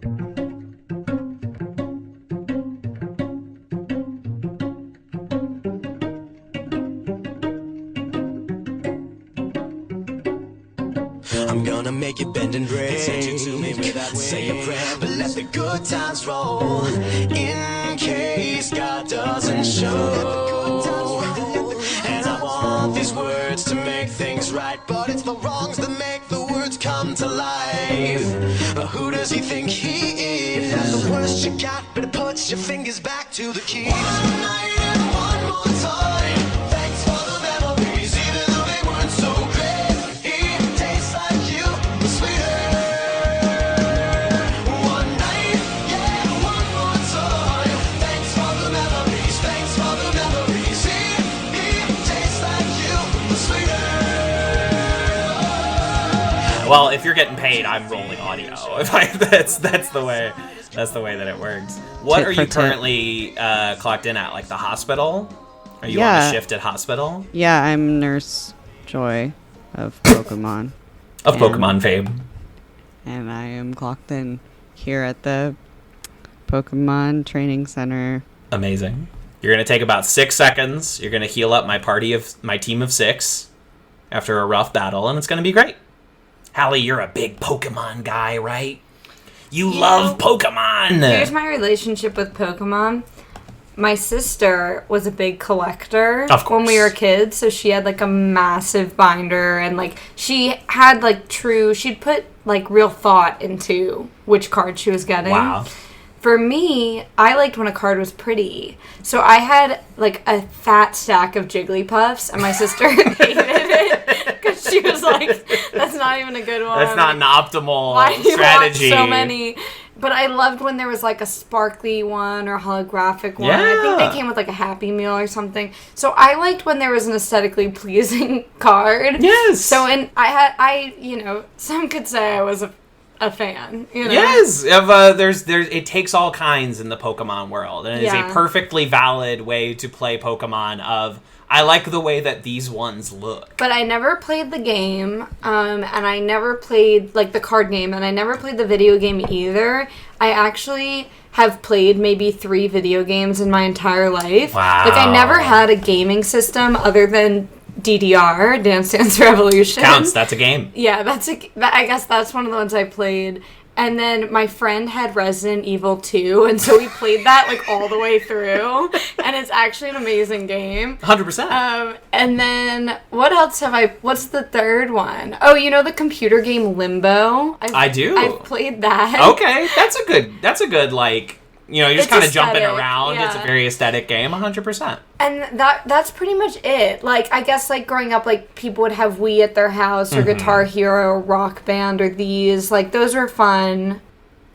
I'm gonna make you bend and break. Send you to me without say a prayer, but let the good times roll. In case God doesn't show. And I want these words to make things right, but it's the wrongs that make the words come to life. Who does he think he is? That's the worst you got, but it puts your fingers back to the keys. One night and one more time. Thanks for the memories, even though they weren't so great. He tastes like you, but sweeter. One night, yeah, one more time. Thanks for the memories, thanks for the memories. He tastes like you, but sweeter. Well, if you're getting paid, I'm rolling audio. That's the way that it works. What are you currently clocked in at? Like the hospital? Are you on a shift at hospital? Yeah, I'm Nurse Joy of Pokemon. Of Pokemon fame. And I am clocked in here at the Pokemon Training Center. Amazing. You're gonna take about 6 seconds. You're gonna heal up my team of 6 after a rough battle, and it's gonna be great. Halley, you're a big Pokemon guy, right? You love Pokemon! Here's my relationship with Pokemon. My sister was a big collector when we were kids, so she had like a massive binder, and like she had like she'd put like real thought into which card she was getting. Wow. For me, I liked when a card was pretty. So I had like a fat stack of Jigglypuffs, and my sister hated it because she was like, that's not even a good one. That's not an optimal Why do you strategy. want so many? But I loved when there was like a sparkly one or holographic one. Yeah. I think they came with like a Happy Meal or something. So I liked when there was an aesthetically pleasing card. Yes. So some could say I was a fan. You know? Yes. It takes all kinds in the Pokemon world, and it is a perfectly valid way to play Pokemon. I like the way that these ones look. But I never played the game, and I never played, like, the card game, and I never played the video game either. I actually have played maybe 3 video games in my entire life. Wow. Like, I never had a gaming system other than DDR, Dance Dance Revolution. Counts, that's a game. Yeah, I guess that's one of the ones I played. And then my friend had Resident Evil 2, and so we played that, like, all the way through. And it's actually an amazing game. 100%. And then, what else what's the third one? Oh, you know the computer game Limbo? I do. I've played that. Okay, that's a good, like, you're just kind of jumping around. Yeah. It's a very aesthetic game, 100%. And that's pretty much it. Like, I guess, like, growing up, like, people would have Wii at their house, or Guitar Hero, or Rock Band, or these. Like, those were fun.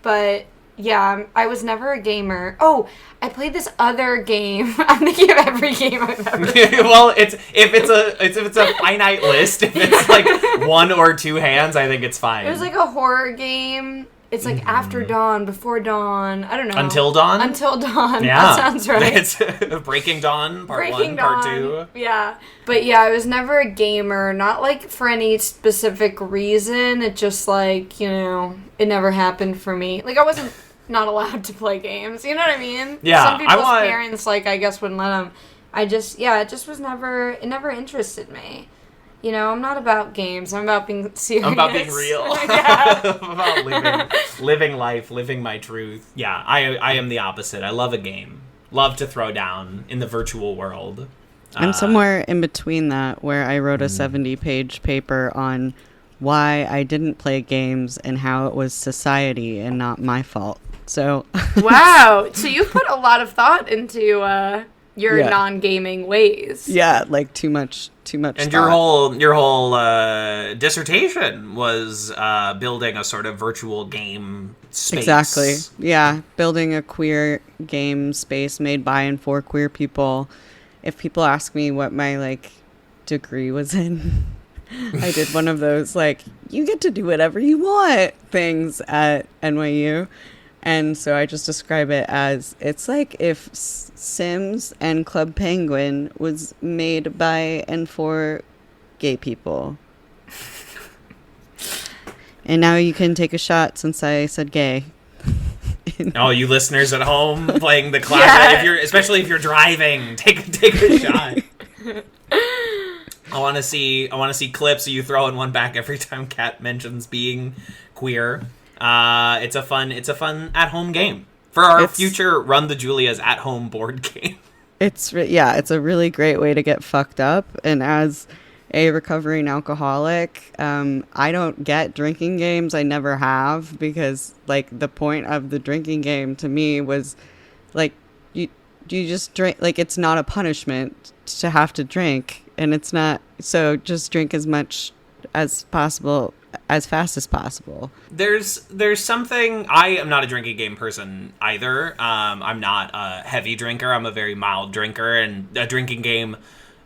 But, yeah, I was never a gamer. Oh, I played this other game. I'm thinking of every game I've ever played. Well, if it's a finite list, if it's, like, 1 or 2 hands, I think it's fine. It was, like, a horror game. It's like After Dawn, Before Dawn, I don't know. Until Dawn? Until Dawn, yeah. That sounds right. It's Breaking Dawn, part 1, part 2. Yeah. But yeah, I was never a gamer, not like for any specific reason. It just like, it never happened for me. Like I wasn't not allowed to play games, you know what I mean? Yeah. Some people's parents, like, I guess wouldn't let them. It never interested me. I'm not about games. I'm about being serious. I'm about being real. Yeah. I'm about living life, living my truth. Yeah, I am the opposite. I love a game. Love to throw down in the virtual world. I'm somewhere in between that, where I wrote a 70-page paper on why I didn't play games and how it was society and not my fault. So wow. So you put a lot of thought into your non-gaming ways. Yeah, like too much. And thought. your whole dissertation was building a sort of virtual game space. Exactly. Yeah, building a queer game space made by and for queer people. If people ask me what my degree was in, I did one of those you get to do whatever you want things at NYU. And so I just describe it as, it's like if Sims and Club Penguin was made by and for gay people. And now you can take a shot since I said gay. Oh, you listeners at home playing the classic, especially if you're driving, take a shot. I want to see clips of you throwing one back every time Kat mentions being queer. It's a fun at-home game for our future Run the Julias at-home board game. It's a really great way to get fucked up. And as a recovering alcoholic, I don't get drinking games. I never have, because like the point of the drinking game to me was like you just drink, like it's not a punishment to have to drink, and it's not, so just drink as much as possible as fast as possible. There's something, I am not a drinking game person either. I'm not a heavy drinker. I'm a very mild drinker, and a drinking game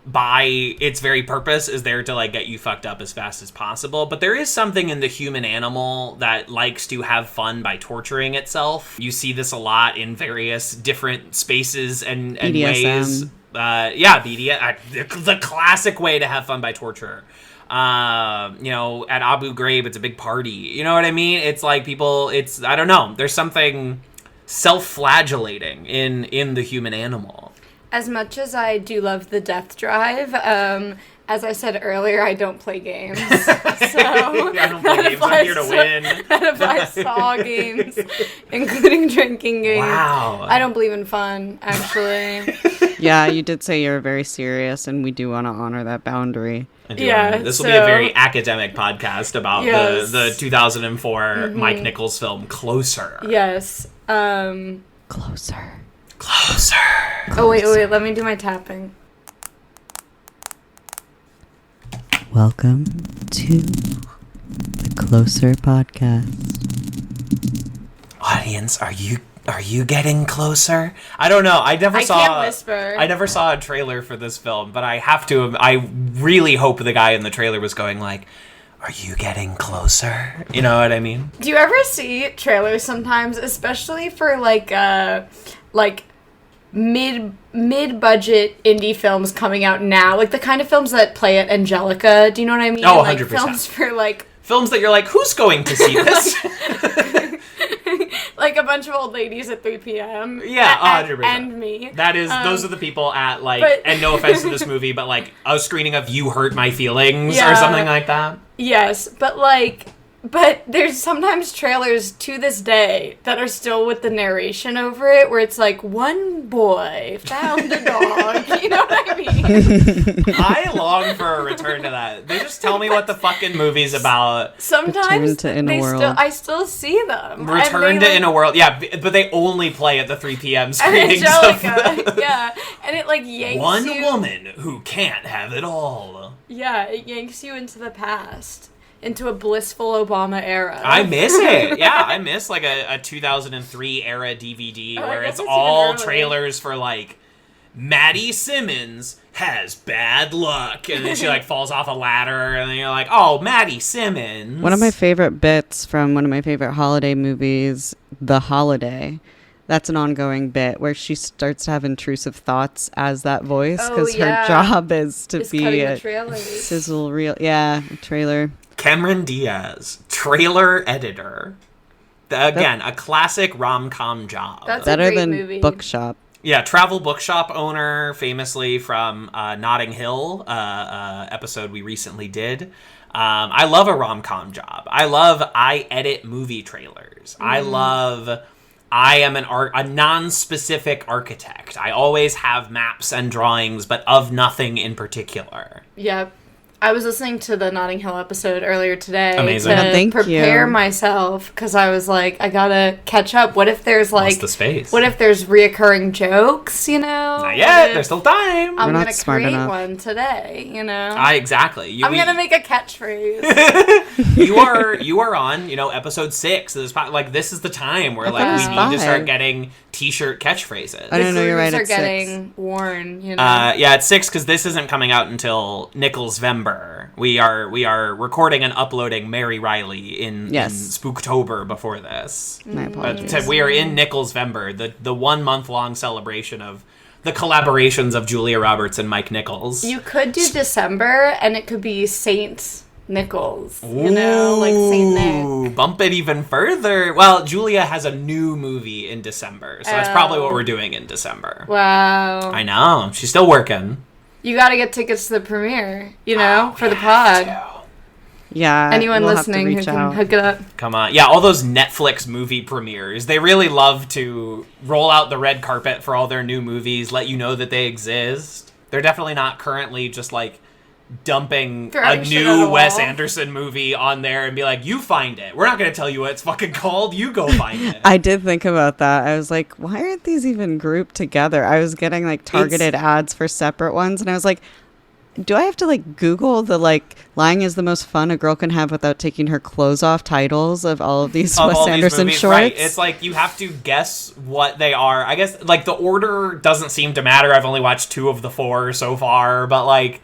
by its very purpose is there to like get you fucked up as fast as possible. But there is something in the human animal that likes to have fun by torturing itself. You see this a lot in various different spaces and ways. BDSM, the classic way to have fun by torture. At Abu Ghraib, it's a big party. You know what I mean? It's like people, I don't know. There's something self-flagellating in the human animal. As much as I do love the death drive, as I said earlier, I don't play games. So I don't play games. I'm here to win. That applies to all games, including drinking games. Wow. I don't believe in fun, actually. Yeah, you did say you're very serious, and we do want to honor that boundary. This will be a very academic podcast about the 2004 Mike Nichols film Closer. Yes. Closer. Oh, wait, let me do my tapping. Welcome to the Closer podcast. Audience, are you getting closer? I don't know. I never saw a trailer for this film, but I really hope the guy in the trailer was going like, are you getting closer? You know what I mean? Do you ever see trailers sometimes, especially for like mid-budget indie films coming out now, like the kind of films that play at Angelica? Do you know what I mean? Oh, 100%. Like films for like films that you're like, who's going to see this? Like a bunch of old ladies at 3 p.m. Yeah, 100%. And me. That is, those are the people at like, and no offense to this movie, but like a screening of You Hurt My Feelings or something like that. Yes, but there's sometimes trailers to this day that are still with the narration over it, where it's like, one boy found a dog. You know what I mean? I long for a return to that. They just tell me what the fucking movie's about. Sometimes I still see them. Return to In a World. Yeah, but they only play at the 3 p.m. screenings. Angelica, yeah. And it like yanks one woman who can't have it all. Yeah, it yanks you into the past. Into a blissful Obama era. I miss it. Yeah, I miss like a 2003 era DVD where it's all trailers for like Maddie Simmons has bad luck, and then she like falls off a ladder, and then you're like, oh, Maddie Simmons. One of my favorite bits from one of my favorite holiday movies, The Holiday. That's an ongoing bit where she starts to have intrusive thoughts as that voice, because her job is to be a sizzle reel. Yeah, trailer. Cameron Diaz, trailer editor. Again, a classic rom-com job. That's better a great than movie. Bookshop. Yeah, travel bookshop owner, famously from Notting Hill, episode we recently did. I love a rom-com job. I edit movie trailers. I am a non-specific architect. I always have maps and drawings, but of nothing in particular. Yep. I was listening to the Notting Hill episode earlier today to prepare myself, because I was like, I gotta catch up. What if there's like, what's the space? What if there's reoccurring jokes? You know, not yet. There's still time. I'm gonna create one today. You know, exactly. I'm gonna make a catchphrase. you are on episode 6. This is the time where like we need to start getting T-shirt catchphrases. I don't know. You're right. Are It's getting 6. worn. You know. Yeah, it's 6 because this isn't coming out until NICHOLSVEMBER. We are recording and uploading Mary Riley in Spooktober before this. My apologies. We are in NICHOLSVEMBER, the 1 month long celebration of the collaborations of Julia Roberts and Mike Nichols. You could do December, and it could be Saint Nichols. You know, like Saint Nick. Bump it even further. Well, Julia has a new movie in December, so that's probably what we're doing in December. Wow. I know. She's still working. You got to get tickets to the premiere, you know, for the pod. Yeah. Anyone listening who can hook it up. Come on. Yeah, all those Netflix movie premieres. They really love to roll out the red carpet for all their new movies, let you know that they exist. They're definitely not currently just like dumping a new Wes Anderson movie on there and be like, you find it. We're not going to tell you what it's fucking called. You go find it. I did think about that. I was like, why aren't these even grouped together? I was getting like targeted ads for separate ones, and I was like, do I have to like Google the like lying is the most fun a girl can have without taking her clothes off titles of all of these Wes Anderson shorts? Right. It's like you have to guess what they are. I guess like the order doesn't seem to matter. I've only watched 2 of the 4 so far, but like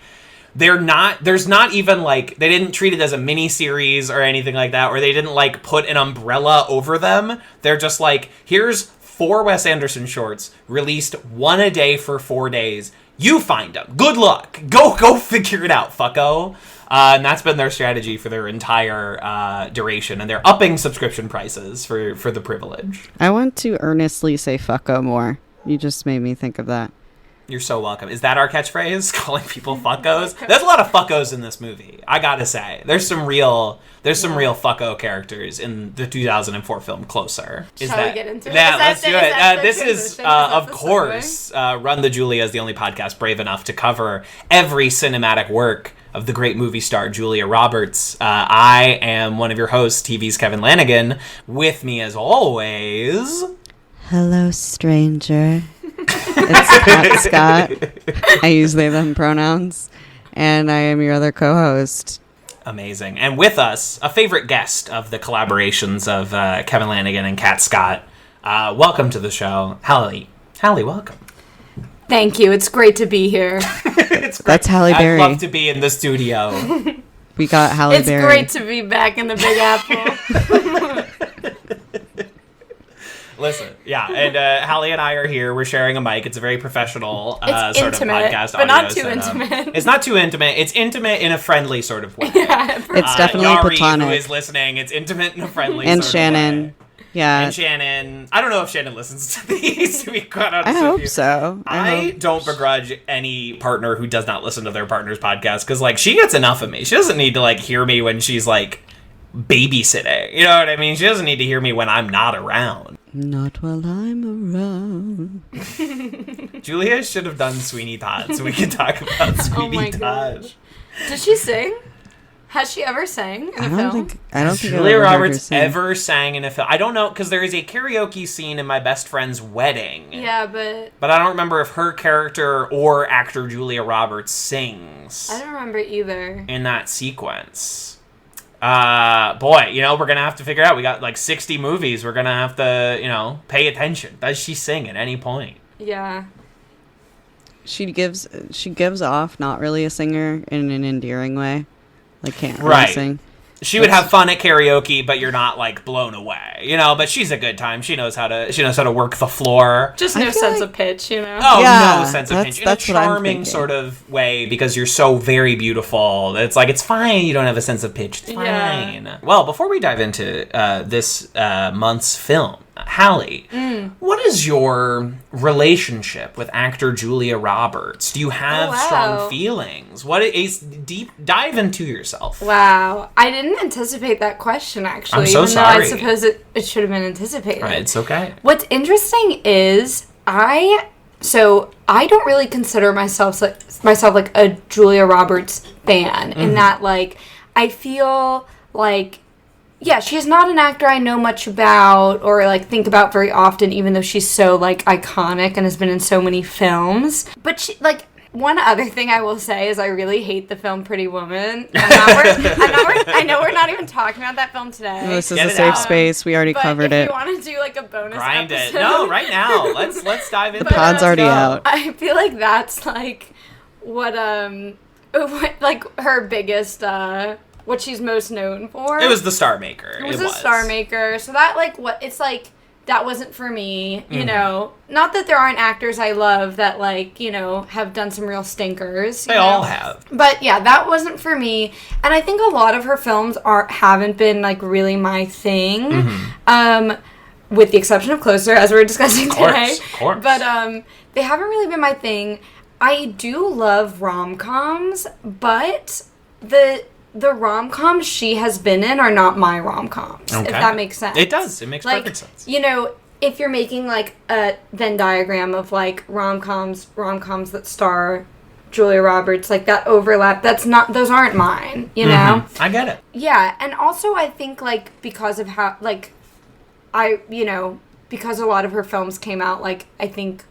there's not even like they didn't treat it as a mini series or anything like that, or they didn't like put an umbrella over them. They're just like, here's 4 Wes Anderson shorts released 1 a day for 4 days. You find them. Good luck. Go figure it out, fucko. And that's been their strategy for their entire duration, and they're upping subscription prices for the privilege. I want to earnestly say fucko more. You just made me think of that. You're so welcome. Is that our catchphrase? Calling people fuckos? There's a lot of fuckos in this movie, I gotta say. There's some real fucko characters in the 2004 film Closer. Shall we get into it? Yeah, let's do it. This is, of course, Run the Julia is the only podcast brave enough to cover every cinematic work of the great movie star Julia Roberts. I am one of your hosts, TV's Kevin Lanigan. With me, as always... Hello, stranger. It's Kat Scott. I use they, them pronouns. And I am your other co-host. Amazing. And with us, a favorite guest of the collaborations of Kevin Lanigan and Kat Scott. Welcome to the show, Halley. Halley, welcome. Thank you. It's great to be here. That's Halle Berry. I'd love to be in the studio. We got Halle Berry. It's great to be back in the Big Apple. Listen, yeah, and Hallie and I are here. We're sharing a mic. It's a very professional sort intimate, of podcast but audio not too setup. Intimate. It's not too intimate. It's intimate in a friendly sort of way. Yeah, it's definitely Yari, platonic. who is listening, it's intimate in a friendly and sort Shannon. of way. Yeah. And Shannon. I don't know if Shannon listens to these, to be quite honest I with hope so. I don't begrudge any partner who does not listen to their partner's podcast, because, like, she gets enough of me. She doesn't need to, like, hear me when she's, like, babysitting. You know what I mean? She doesn't need to hear me when I'm not around. Not while I'm around. Julia should have done Sweeney Todd so we could talk about Sweeney Todd. Gosh. Did she sing? Has she ever sang in a film? I don't think Julia I've Roberts ever sang in a film. I don't know, because there is a karaoke scene in my best friend's wedding. Yeah, but I don't remember if her character or actor Julia Roberts sings. I don't remember either. In that sequence. Boy, you know, we're gonna have to figure out. We got like 60 movies. We're gonna have to, you know, pay attention. Does she sing at any point? Yeah. She gives off not really a singer in an endearing way. Like can't really Right. sing. She would have fun at karaoke, but you're not like blown away, you know. But she's a good time. She knows how to work the floor. Just no sense of pitch, you know. Oh, Yeah, no sense of pinch. In a that's what I'm charming thinking. sort of way, because you're so very beautiful. It's like, it's fine. You don't have a sense of pitch. It's fine. Yeah. Well, before we dive into this month's film, Hallie, what is your relationship with actor Julia Roberts? Do you have strong feelings? What is deep? Dive into yourself. Wow. I didn't anticipate that question, actually. I'm so even sorry. though I suppose it should have been anticipated. Right, it's okay. What's interesting is I don't really consider myself like a Julia Roberts fan, in that, like, I feel like, yeah, she's not an actor I know much about or like think about very often, even though she's so like iconic and has been in so many films. But she, like, one other thing I will say is I really hate the film Pretty Woman. I know we're not even talking about that film today. This is Get a it safe out. space. We already covered if it. you want to do like a bonus Grind episode, it. No, right now. Let's dive into The pod's it. already Let's go. out. I feel like that's like what like her biggest what she's most known for. It was The Star Maker. It was a Star Maker. So that, like, what it's like, that wasn't for me, you know. Not that there aren't actors I love that, like, you know, have done some real stinkers. They all have. But, yeah, that wasn't for me. And I think a lot of her films haven't been, like, really my thing. With the exception of Closer, as we were discussing today. Of course. But they haven't really been my thing. I do love rom-coms, but the rom-coms she has been in are not my rom-coms, if that makes sense. It does. It makes perfect sense. You know, if you're making, like, a Venn diagram of, like, rom-coms that star Julia Roberts, like, that overlap, those aren't mine, you know? I get it. Yeah, and also I think, like, because of how, like, because a lot of her films came out, like, I think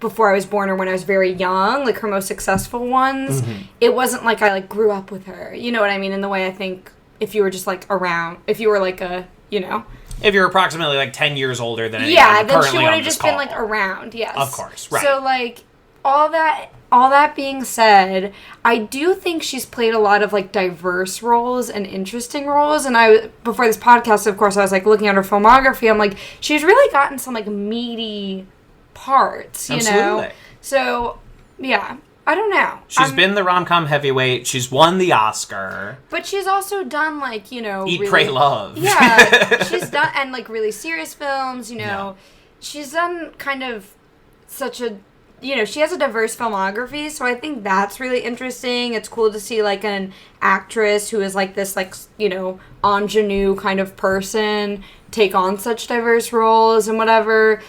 before I was born or when I was very young, like her most successful ones, it wasn't like I like grew up with her. You know what I mean? In the way I think if you were just like around, if you were like a, you know. If you're approximately like 10 years older than anyone then currently she would on have this just call. been like around, yes. Of course, right. So like all that being said, I do think she's played a lot of like diverse roles and interesting roles. And before this podcast, of course, I was like looking at her filmography. I'm like, she's really gotten some like meaty parts, you know? So, yeah, I don't know. She's been the rom-com heavyweight. She's won the Oscar. But she's also done, like, you know... Eat, Pray, Love. Yeah, she's done... And, like, really serious films, you know. Yeah. She's done kind of such a... You know, she has a diverse filmography, so I think that's really interesting. It's cool to see, like, an actress who is, like, this, like, you know, ingenue kind of person take on such diverse roles and whatever.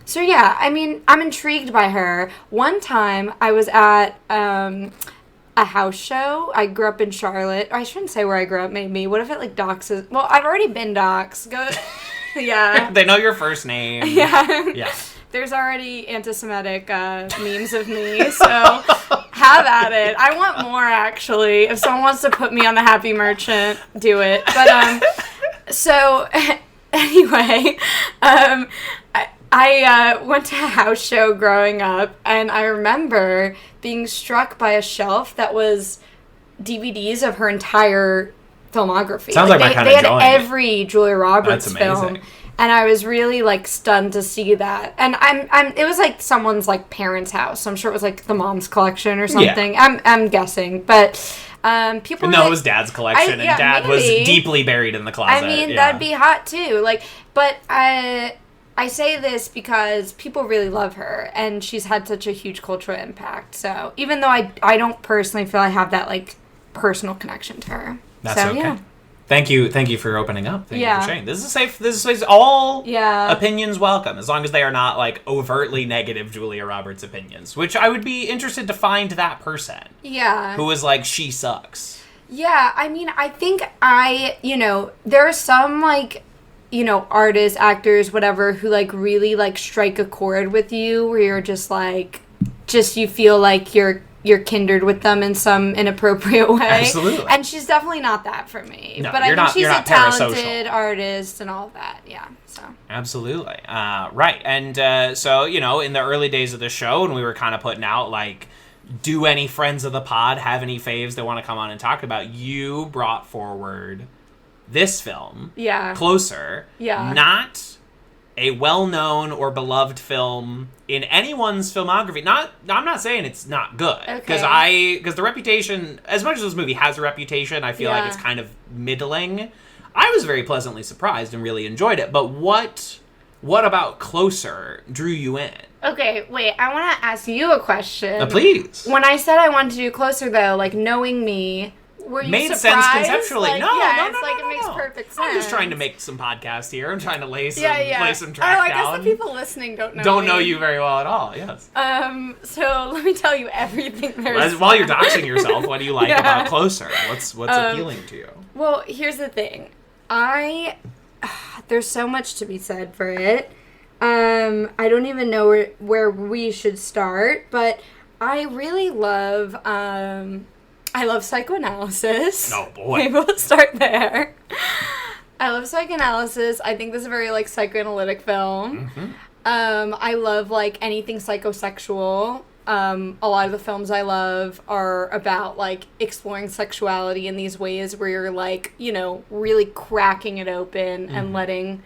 So, yeah, I mean, I'm intrigued by her. One time, I was at a house show. I grew up in Charlotte. I shouldn't say where I grew up, maybe. What if it, like, doxes? Well, I've already been doxed. Yeah. They know your first name. Yeah. Yeah. There's already anti-Semitic memes of me, so have at it. I want more, actually. If someone wants to put me on the Happy Merchant, do it. But, so, anyway, I went to a house show growing up, and I remember being struck by a shelf that was DVDs of her entire filmography. Sounds like my kind of joint. They had every Julia Roberts film, and I was really like stunned to see that. And it was like someone's like parents' house, so I'm sure it was like the mom's collection or something. Yeah. I'm guessing, but. People no, it was Dad's collection, and Dad was deeply buried in the closet. I mean, that'd be hot too. Like, but I say this because people really love her, and she's had such a huge cultural impact. So even though I don't personally feel I have that like personal connection to her. That's okay. Yeah. Thank you for opening up. Thank you for sharing. This is safe. This is all opinions welcome, as long as they are not like overtly negative Julia Roberts opinions. Which I would be interested to find that person. Yeah. Who was like, she sucks. Yeah, I mean, I think there are some like, you know, artists, actors, whatever, who like really like strike a chord with you, where you're just like, you feel like you're kindred with them in some inappropriate way. Absolutely. And she's definitely not that for me. No, but I think she's a talented parasocial artist and all of that. Yeah. So. Absolutely. Right. And so, you know, in the early days of the show, when we were kind of putting out like, do any friends of the pod have any faves they want to come on and talk about? You brought forward this film. Yeah. Closer. Yeah. Not a well-known or beloved film in anyone's filmography. I'm not saying it's not good, because the reputation, as much as this movie has a reputation, I feel like it's kind of middling. I was very pleasantly surprised and really enjoyed it. But what about Closer drew you in? Okay, wait. I want to ask you a question. Please. When I said I wanted to do Closer, though, like knowing me. Were you made surprised? Sense conceptually. Like, No. It makes perfect sense. I'm just trying to make some podcasts here. I'm trying to lay some track down. I guess the people listening don't know you very well at all. Yes. So let me tell you everything there's. While you're doxing yourself, what do you like about Closer? What's appealing to you? Well, here's the thing. There's so much to be said for it. I don't even know where we should start, but I really love. I love psychoanalysis. Oh, boy. Maybe we'll start there. I love psychoanalysis. I think this is a very, like, psychoanalytic film. Mm-hmm. I love, like, anything psychosexual. A lot of the films I love are about, like, exploring sexuality in these ways where you're, like, you know, really cracking it open and letting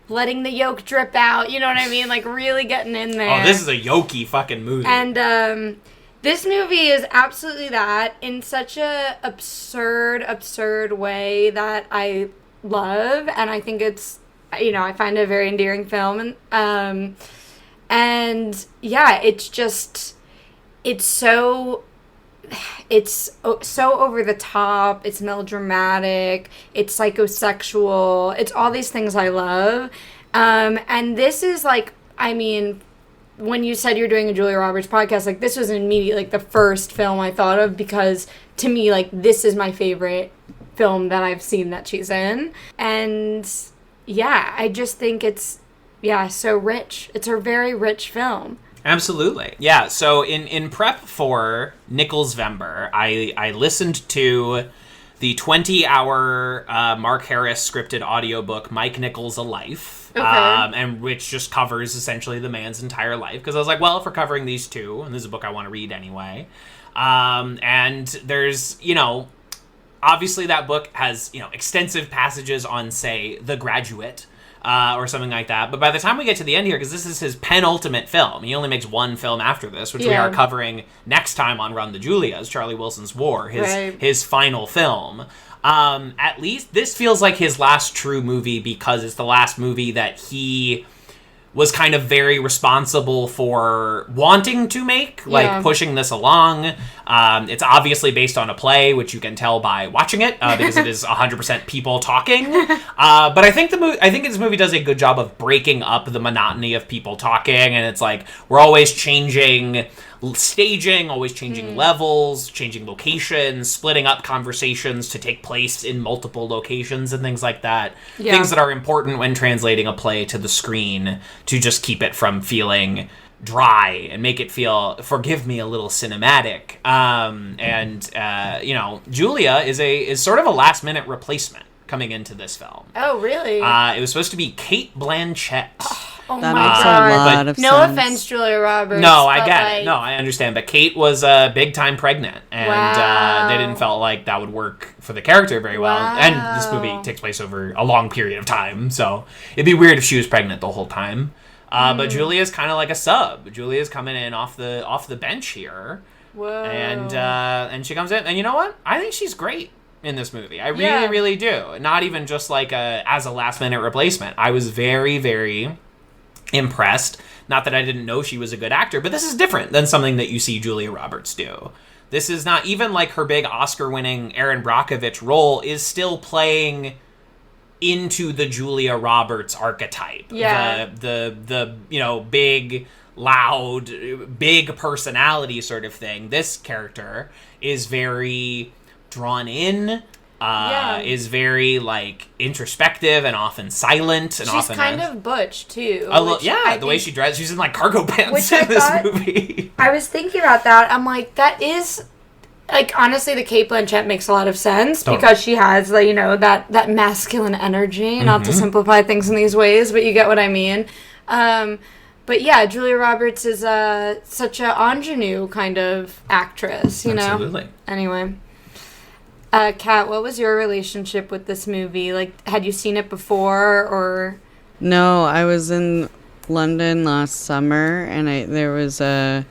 letting the yolk drip out, you know what I mean? Like, really getting in there. Oh, this is a yolky fucking movie. And, this movie is absolutely that in such a absurd way that I love, and I think it's, you know, I find it a very endearing film, and yeah, it's so over the top, it's melodramatic, it's psychosexual, it's all these things I love, and this is like, I mean, when you said you're doing a Julia Roberts podcast, like, this was immediately, like, the first film I thought of, because to me, like, this is my favorite film that I've seen that she's in. And yeah, I just think it's, so rich. It's a very rich film. Absolutely. Yeah, so in prep for NICHOLSVEMBER, I listened to the 20-hour Mark Harris scripted audiobook, Mike Nichols, A Life. Okay. And which just covers essentially the man's entire life. Because I was like, well, if we're covering these two, and this is a book I want to read anyway. And there's, you know, obviously that book has, you know, extensive passages on, say, The Graduate, or something like that. But by the time we get to the end here, because this is his penultimate film, he only makes one film after this, which we are covering next time on Run the Julias, Charlie Wilson's War, his final film. At least this feels like his last true movie, because it's the last movie that he was kind of very responsible for wanting to make, like pushing this along. It's obviously based on a play, which you can tell by watching it, because it is 100% people talking. But I think this movie does a good job of breaking up the monotony of people talking, and it's like we're always changing staging, always changing levels, changing locations, splitting up conversations to take place in multiple locations and things like that. Yeah. Things that are important when translating a play to the screen to just keep it from feeling dry and make it feel, forgive me, a little cinematic. You know, Julia is sort of a last minute replacement coming into this film. Oh, really? It was supposed to be Cate Blanchett. Oh that my makes God. a lot of sense. No offense, Julia Roberts. No, I get it. No, I understand. But Kate was big time pregnant, and they didn't felt like that would work for the character very well. And this movie takes place over a long period of time, so it'd be weird if she was pregnant the whole time. But Julia's kind of like a sub. Julia's coming in off the bench here. Whoa. And she comes in, and you know what? I think she's great in this movie. I really, really do. Not even just like as a last minute replacement. I was very, very impressed. Not that I didn't know she was a good actor, but this is different than something that you see Julia Roberts do. This is not even like her big Oscar-winning Erin Brockovich role is still playing into the Julia Roberts archetype. Yeah. The you know, big, loud, big personality sort of thing. This character is very drawn in, is very, like, introspective and often silent. And she's kind of butch, too. The way she dresses. She's in, like, cargo pants in this movie. I was thinking about that. I'm like, that is... Like, honestly, the Cate Blanchett makes a lot of sense because she has, like, you know, that masculine energy. Not to simplify things in these ways, but you get what I mean. But yeah, Julia Roberts is such an ingenue kind of actress, you know? Absolutely. Anyway. Kat, what was your relationship with this movie? Like, had you seen it before, or...? No, I was in London last summer, and there was an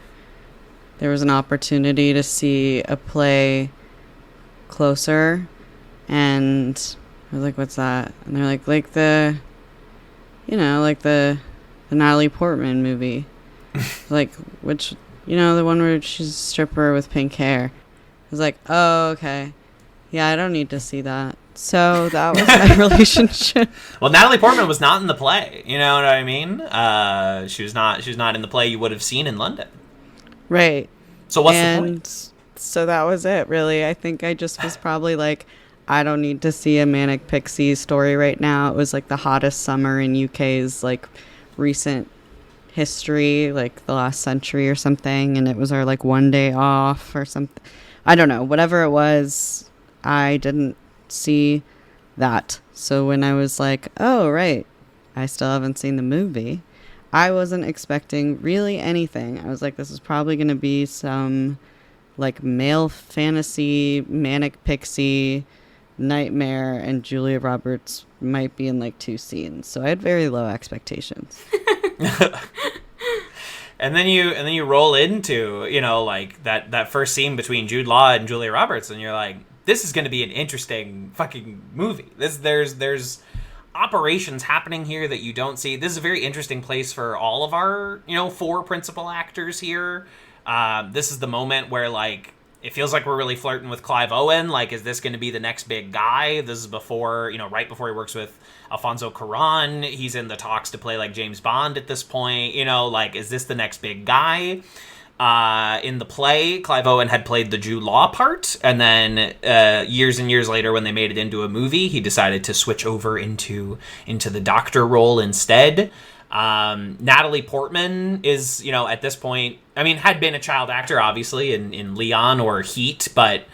opportunity to see a play closer, and I was like, what's that? And they're like the Natalie Portman movie. Like, which, the one where she's a stripper with pink hair. I was like, oh, okay. Yeah, I don't need to see that. So that was my relationship. Well, Natalie Portman was not in the play. You know what I mean? She was not in the play you would have seen in London. Right. So what's the point? So that was it, really. I think I just was probably like, I don't need to see a Manic Pixies story right now. It was like the hottest summer in UK's like recent history, like the last century or something, and it was our like one day off or something. I don't know. Whatever it was, I didn't see that. So when I was like, oh, right, I still haven't seen the movie, I wasn't expecting really anything. I was like, this is probably going to be some like male fantasy, Manic Pixie nightmare, and Julia Roberts might be in like 2 scenes. So I had very low expectations. And then you roll into, you know, like that first scene between Jude Law and Julia Roberts, and you're like, this is going to be an interesting fucking movie. There's operations happening here that you don't see. This is a very interesting place for all of our, you know, 4 principal actors here. This is the moment where, like, it feels like we're really flirting with Clive Owen. Like, is this going to be the next big guy? This is before, you know, right before he works with Alfonso Cuarón. He's in the talks to play, like, James Bond at this point. You know, like, is this the next big guy? In the play, Clive Owen had played the Jude Law part, and then years and years later, when they made it into a movie, he decided to switch over into the doctor role instead. Natalie Portman is, you know, at this point, I mean, had been a child actor, obviously, in Leon or Heat, but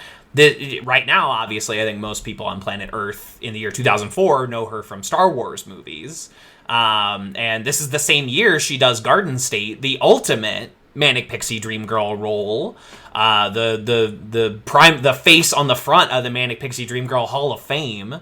right now, obviously, I think most people on planet Earth in the year 2004 know her from Star Wars movies. And this is the same year she does Garden State, the ultimate Manic Pixie Dream Girl role, the face on the front of the Manic Pixie Dream Girl Hall of Fame,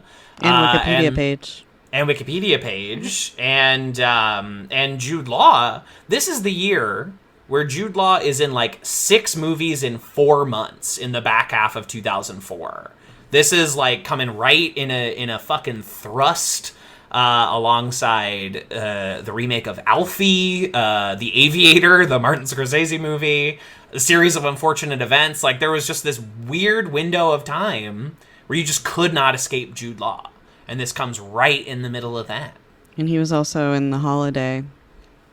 And Wikipedia page. And Jude Law. This is the year where Jude Law is in like 6 movies in 4 months in the back half of 2004. This is like coming right in a fucking thrust. Alongside the remake of Alfie, The Aviator, the Martin Scorsese movie, a series of unfortunate events. Like, there was just this weird window of time where you just could not escape Jude Law. And this comes right in the middle of that. And he was also in The Holiday.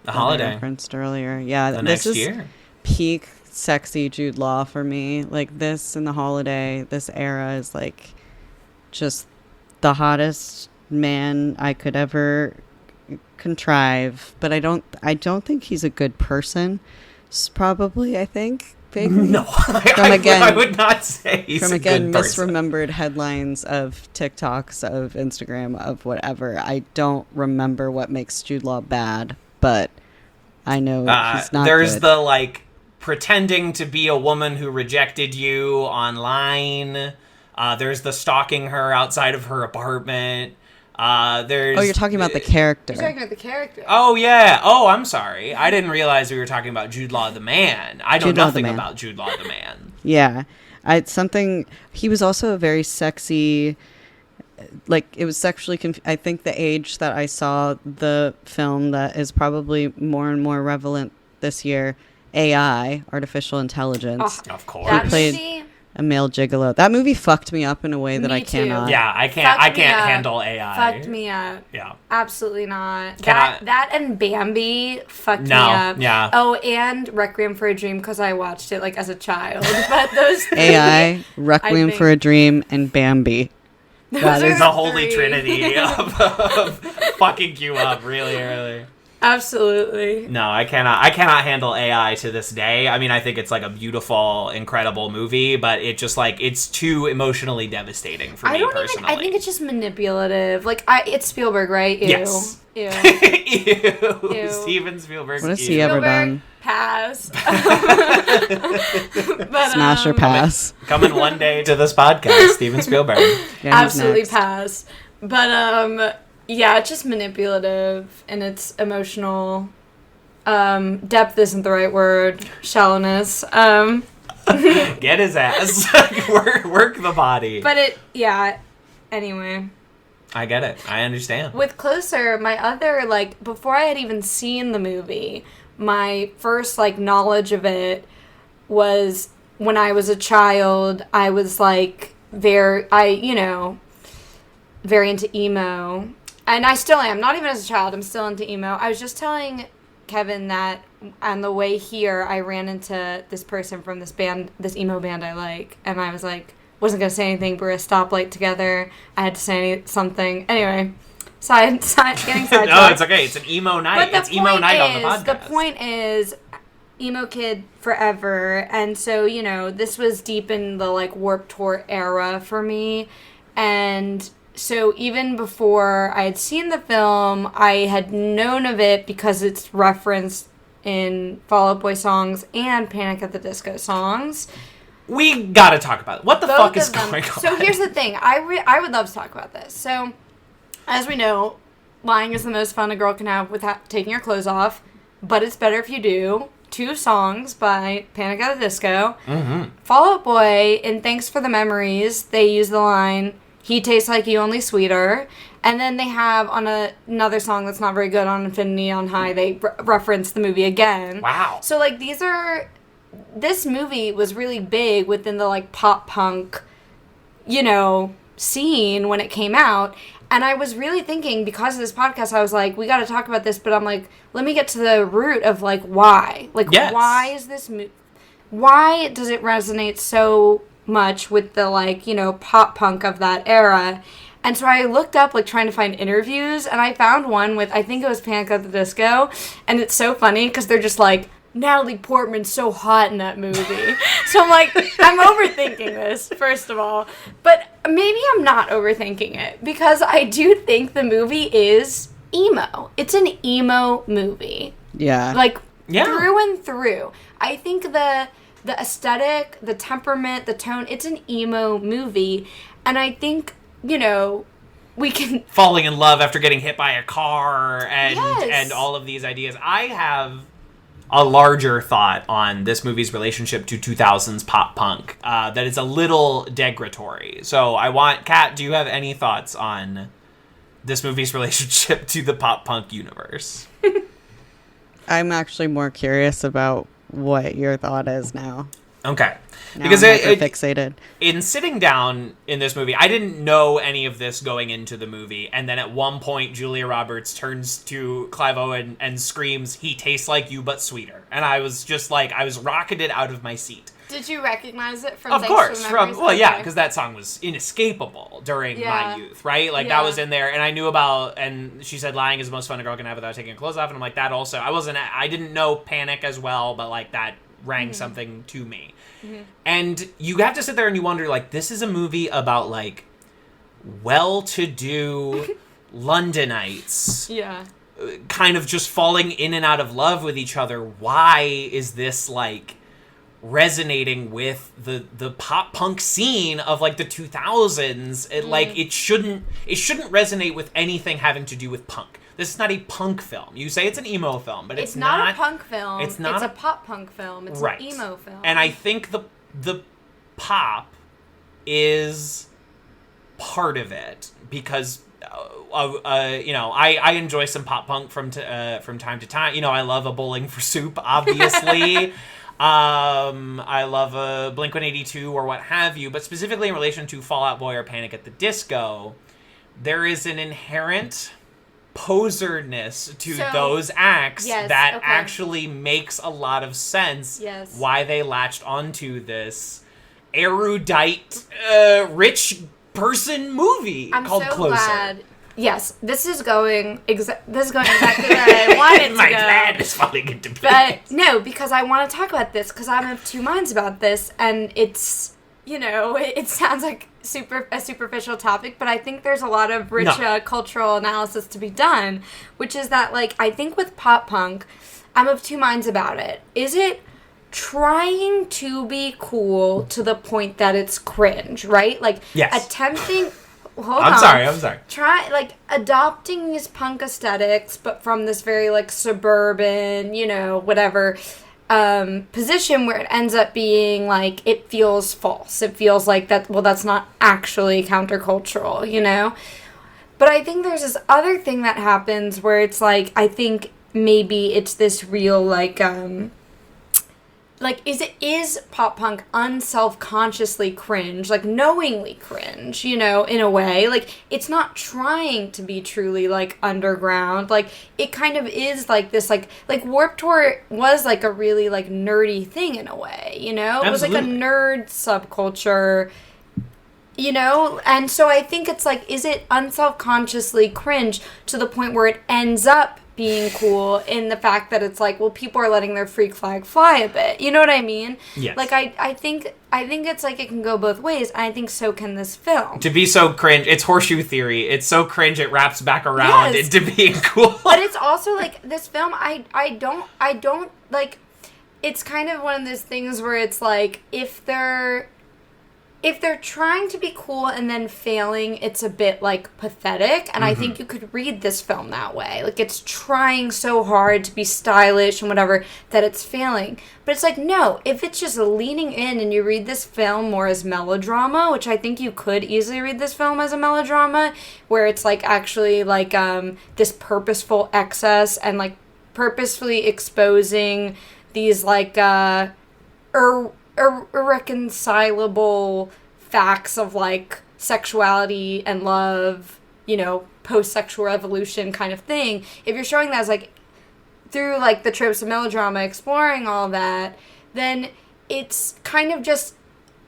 The Holiday. I referenced earlier. Yeah, The this next is year. peak sexy Jude Law for me. Like, this and The Holiday, this era is like just the hottest man I could ever contrive, but I don't think he's a good person. Probably, I think. Vaguely. No, I would not say he's a good person. Misremembered headlines of TikToks, of Instagram, of whatever. I don't remember what makes Jude Law bad, but I know he's not There's good. the, like, pretending to be a woman who rejected you online. There's the stalking her outside of her apartment. You're talking about the character. You're talking about the character. Oh, yeah. Oh, I'm sorry. I didn't realize we were talking about Jude Law the man. I know nothing about Jude Law the man. Yeah. He was also a very sexy, like, it was sexually, I think the age that I saw the film that is probably more and more relevant this year, AI, Artificial Intelligence. Oh, of course. That He played movie? a male gigolo. That movie fucked me up in a way that Me I cannot. too. Yeah, I can't handle AI. Fucked me up. Yeah. Absolutely not. Cannot- That and Bambi fucked me up. Yeah. Oh, and Requiem for a Dream because I watched it like as a child. But those three, AI, Requiem for a Dream, and Bambi. That is are the holy three. trinity of fucking you up really early. Absolutely. No, I cannot handle AI to this day. I mean, I think it's like a beautiful, incredible movie, but it just like it's too emotionally devastating for me personally. I think it's just manipulative. Like it's Spielberg, right? Ew. Yes. Ew. Ew. Steven Spielberg. What has he ever done? Pass. But, Smash or pass? Coming one day to this podcast, Steven Spielberg. Yeah, he's absolutely next. pass. But yeah, it's just manipulative and it's emotional. Depth isn't the right word. Shallowness. Get his ass. work the body. But anyway. I get it. I understand. With Closer, my other, like, before I had even seen the movie, my first, like, knowledge of it was when I was a child. I was, like, very into emo. And I still am. Not even as a child. I'm still into emo. I was just telling Kevin that on the way here, I ran into this person from this band, this emo band I like. And I was like, wasn't going to say anything. We were at a stoplight together. I had to say something. Anyway, getting sidetracked. No, it's okay. It's an emo night. It's emo night on the podcast. The point is, emo kid forever. And so, this was deep in the, like, Warped Tour era for me. And so even before I had seen the film, I had known of it because it's referenced in Fall Out Boy songs and Panic at the Disco songs. We gotta talk about it. What the fuck is going on? So here's the thing. I would love to talk about this. So As we know, lying is the most fun a girl can have without taking her clothes off, but it's better if you do. 2 songs by Panic at the Disco. Mm-hmm. Fall Out Boy in Thanks for the Memories, they use the line, he tastes like you, only sweeter. And then they have on another song that's not very good, on Infinity on High, they reference the movie again. Wow. So, like, this movie was really big within the, like, pop punk, scene when it came out. And I was really thinking, because of this podcast, I was like, we got to talk about this, but I'm like, let me get to the root of, like, why? Like, yes. Why is this why does it resonate so much with the, like, pop punk of that era? And so I looked up, like, trying to find interviews, and I found one with, I think it was Panic at the Disco, and it's so funny, because they're just like, Natalie Portman's so hot in that movie. So I'm like, I'm overthinking this, first of all. But maybe I'm not overthinking it, because I do think the movie is emo. It's an emo movie. Yeah. Like, Yeah. through and through. I think the aesthetic, the temperament, the tone, it's an emo movie. And I think, we can... Falling in love after getting hit by a car and Yes. and all of these ideas. I have a larger thought on this movie's relationship to 2000s pop punk that is a little degradatory. So I want, Kat, do you have any thoughts on this movie's relationship to the pop punk universe? I'm actually more curious about what your thought is now. Okay. Now Because I'm hyper-fixated. in sitting down in this movie, I didn't know any of this going into the movie, and then at one point, Julia Roberts turns to Clive Owen and screams, "He tastes like you, but sweeter." And I was just like, I was rocketed out of my seat. Did you recognize it from Of Thanks course, for the Memories? yeah, Okay. because that song was inescapable during Yeah. my youth, right? Like, Yeah. that was in there, and I knew about, and she said lying is the most fun a girl can have without taking her clothes off, and I'm like, that also, I didn't know Panic as well, but, like, that rang something to me. Mm-hmm. And you have to sit there and you wonder, like, this is a movie about, like, well-to-do Londonites Yeah. kind of just falling in and out of love with each other. Why is this, like, resonating with the pop punk scene of, like, the 2000s? It shouldn't resonate with anything having to do with punk. This is not a punk film. You say it's an emo film, but it's not a punk film. It's not It's a pop punk film. It's right. an emo film. And I think the pop is part of it, because I enjoy some pop punk from time to time. I love a Bowling for Soup, obviously. I love a Blink-182 or what have you, but specifically in relation to Fall Out Boy or Panic at the Disco, there is an inherent poserness to those acts that actually makes a lot of sense. Yes. Why they latched onto this erudite, rich person movie called so Closer. glad. Yes, this is going exactly where I wanted to My go. plan is falling into place. But no, because I want to talk about this, because I'm of two minds about this, and it's, it sounds like a superficial topic, but I think there's a lot of rich cultural analysis to be done, which is that, like, I think with pop punk, I'm of two minds about it. Is it trying to be cool to the point that it's cringe, right? Like, yes. attempting... I'm sorry. Adopting these punk aesthetics, but from this very, like, suburban, whatever, position where it ends up being, like, it feels false. It feels like that's not actually countercultural, But I think there's this other thing that happens where it's, like, I think maybe it's this real, like, is pop punk unself-consciously cringe, like, knowingly cringe, in a way? Like, it's not trying to be truly, like, underground. Like, it kind of is, like, this, like Warped Tour was, like, a really, like, nerdy thing in a way, It was, like, a nerd subculture, And so I think it's, like, is it unself-consciously cringe to the point where it ends up being cool in the fact that it's like, well, people are letting their freak flag fly a bit. You know what I mean? Yes. Like, I think it's like it can go both ways, and I think so can this film. To be so cringe, it's horseshoe theory. It's so cringe it wraps back around into being cool. But it's also, like, this film, I don't, like, it's kind of one of those things where it's like, if they're if they're trying to be cool and then failing, it's a bit, like, pathetic. And I think you could read this film that way. Like, it's trying so hard to be stylish and whatever that it's failing. But it's like, no, if it's just leaning in and you read this film more as melodrama, which I think you could easily read this film as a melodrama, where it's, like, actually, like, this purposeful excess and, like, purposefully exposing these, like, irreconcilable facts of, like, sexuality and love, you know, post-sexual revolution kind of thing. If you're showing that as, like, through, like, the tropes of melodrama, exploring all that, then it's kind of just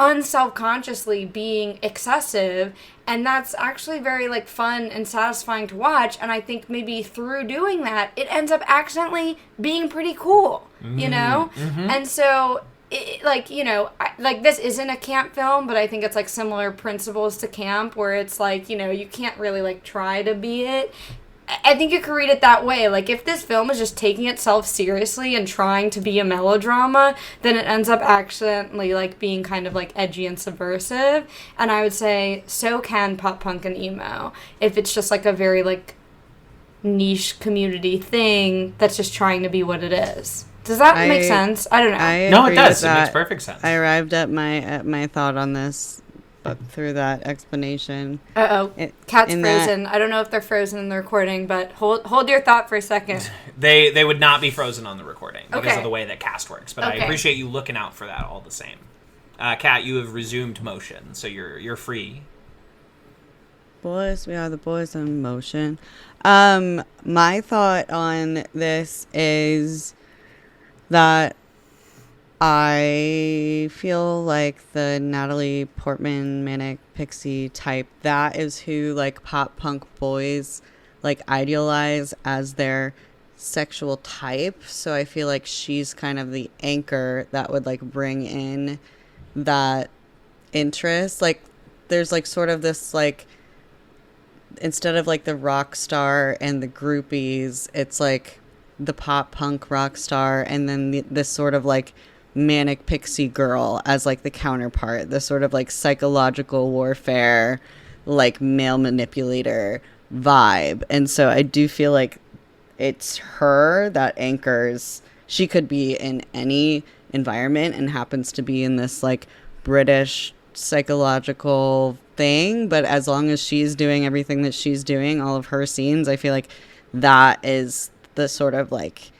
unselfconsciously being excessive, and that's actually very, like, fun and satisfying to watch. And I think maybe through doing that, it ends up accidentally being pretty cool, you know? And so like, you know, like, this isn't a camp film, but I think it's, like, similar principles to camp, where it's, like, you know, you can't really, like, try to be it. I think you could read it that way. Like, if this film is just taking itself seriously and trying to be a melodrama, then it ends up accidentally, like, being kind of, like, edgy and subversive. And I would say, so can pop punk and emo, if it's just, like, a very, like, niche community thing that's just trying to be what it is. Does that make sense? I don't know. No, it does. It makes perfect sense. I arrived at my thought on this through that explanation. Cat's frozen. I don't know if they're frozen in the recording, but hold your thought for a second. They would not be frozen on the recording because of the way that cast works. But I appreciate you looking out for that all the same. Kat, you have resumed motion, so you're free. Boys, we are the boys in motion. My thought on this is that I feel like the Natalie Portman manic pixie type, that is who, like, pop punk boys, like, idealize as their sexual type. So I feel like she's kind of the anchor that would, like, bring in that interest. Like, there's, like, sort of this, like, instead of, like, the rock star and the groupies, it's like the pop punk rock star, and then this sort of, like, manic pixie girl as, like, the counterpart, the sort of, like, psychological warfare, like, male manipulator vibe. And so I do feel like it's her that anchors. She could be in any environment and happens to be in this, like, British psychological thing, but as long as she's doing everything that she's doing, all of her scenes, I feel like that is the sort of, like,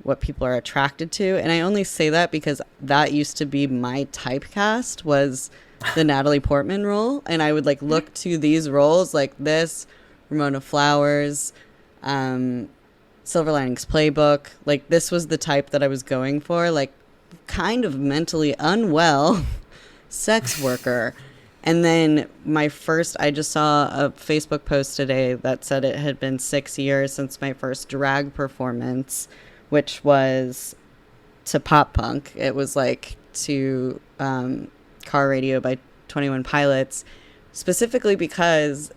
what people are attracted to. And I only say that because that used to be my typecast, was the Natalie Portman role, and I would, like, look to these roles, like this, Ramona Flowers, Silver Linings Playbook. Like, this was the type that I was going for, like, kind of mentally unwell sex worker. And then I just saw a Facebook post today that said it had been 6 years since my first drag performance, which was to pop punk. It was, like, to Car Radio by 21 Pilots, specifically because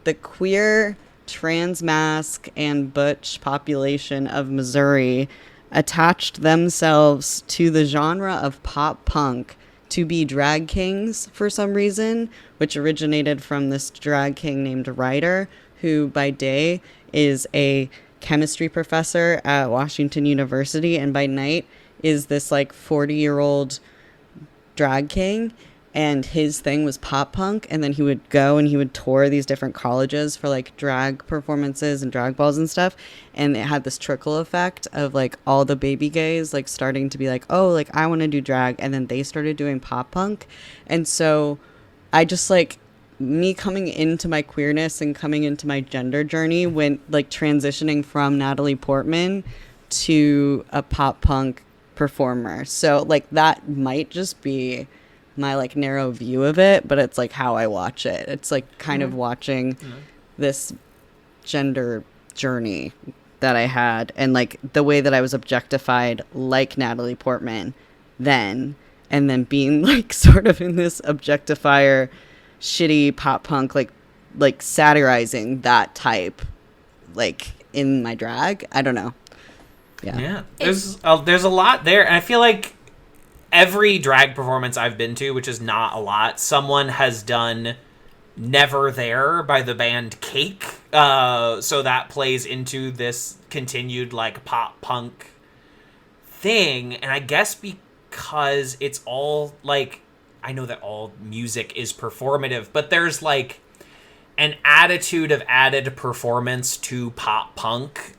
the queer, trans mask, and butch population of Missouri attached themselves to the genre of pop punk to be drag kings for some reason, which originated from this drag king named Ryder, who by day is a chemistry professor at Washington University, and by night is this, like, 40-year-old drag king. And his thing was pop punk, and then he would go and he would tour these different colleges for, like, drag performances and drag balls and stuff. And it had this trickle effect of, like, all the baby gays, like, starting to be like, oh, like, I want to do drag. And then they started doing pop punk. And so I just, like, me coming into my queerness and coming into my gender journey when, like, transitioning from Natalie Portman to a pop punk performer. So, like, that might just be my, like, narrow view of it, but it's, like, how I watch it. It's, like, kind of watching this gender journey that I had, and, like, the way that I was objectified like Natalie Portman then, and then being, like, sort of in this objectifier shitty pop punk, like satirizing that type, like, in my drag. I don't know. Yeah. There's a lot there, and I feel like every drag performance I've been to, which is not a lot, someone has done Never There by the band Cake. So that plays into this continued, like, pop punk thing. And I guess because it's all, like, I know that all music is performative, but there's, like, an attitude of added performance to pop punk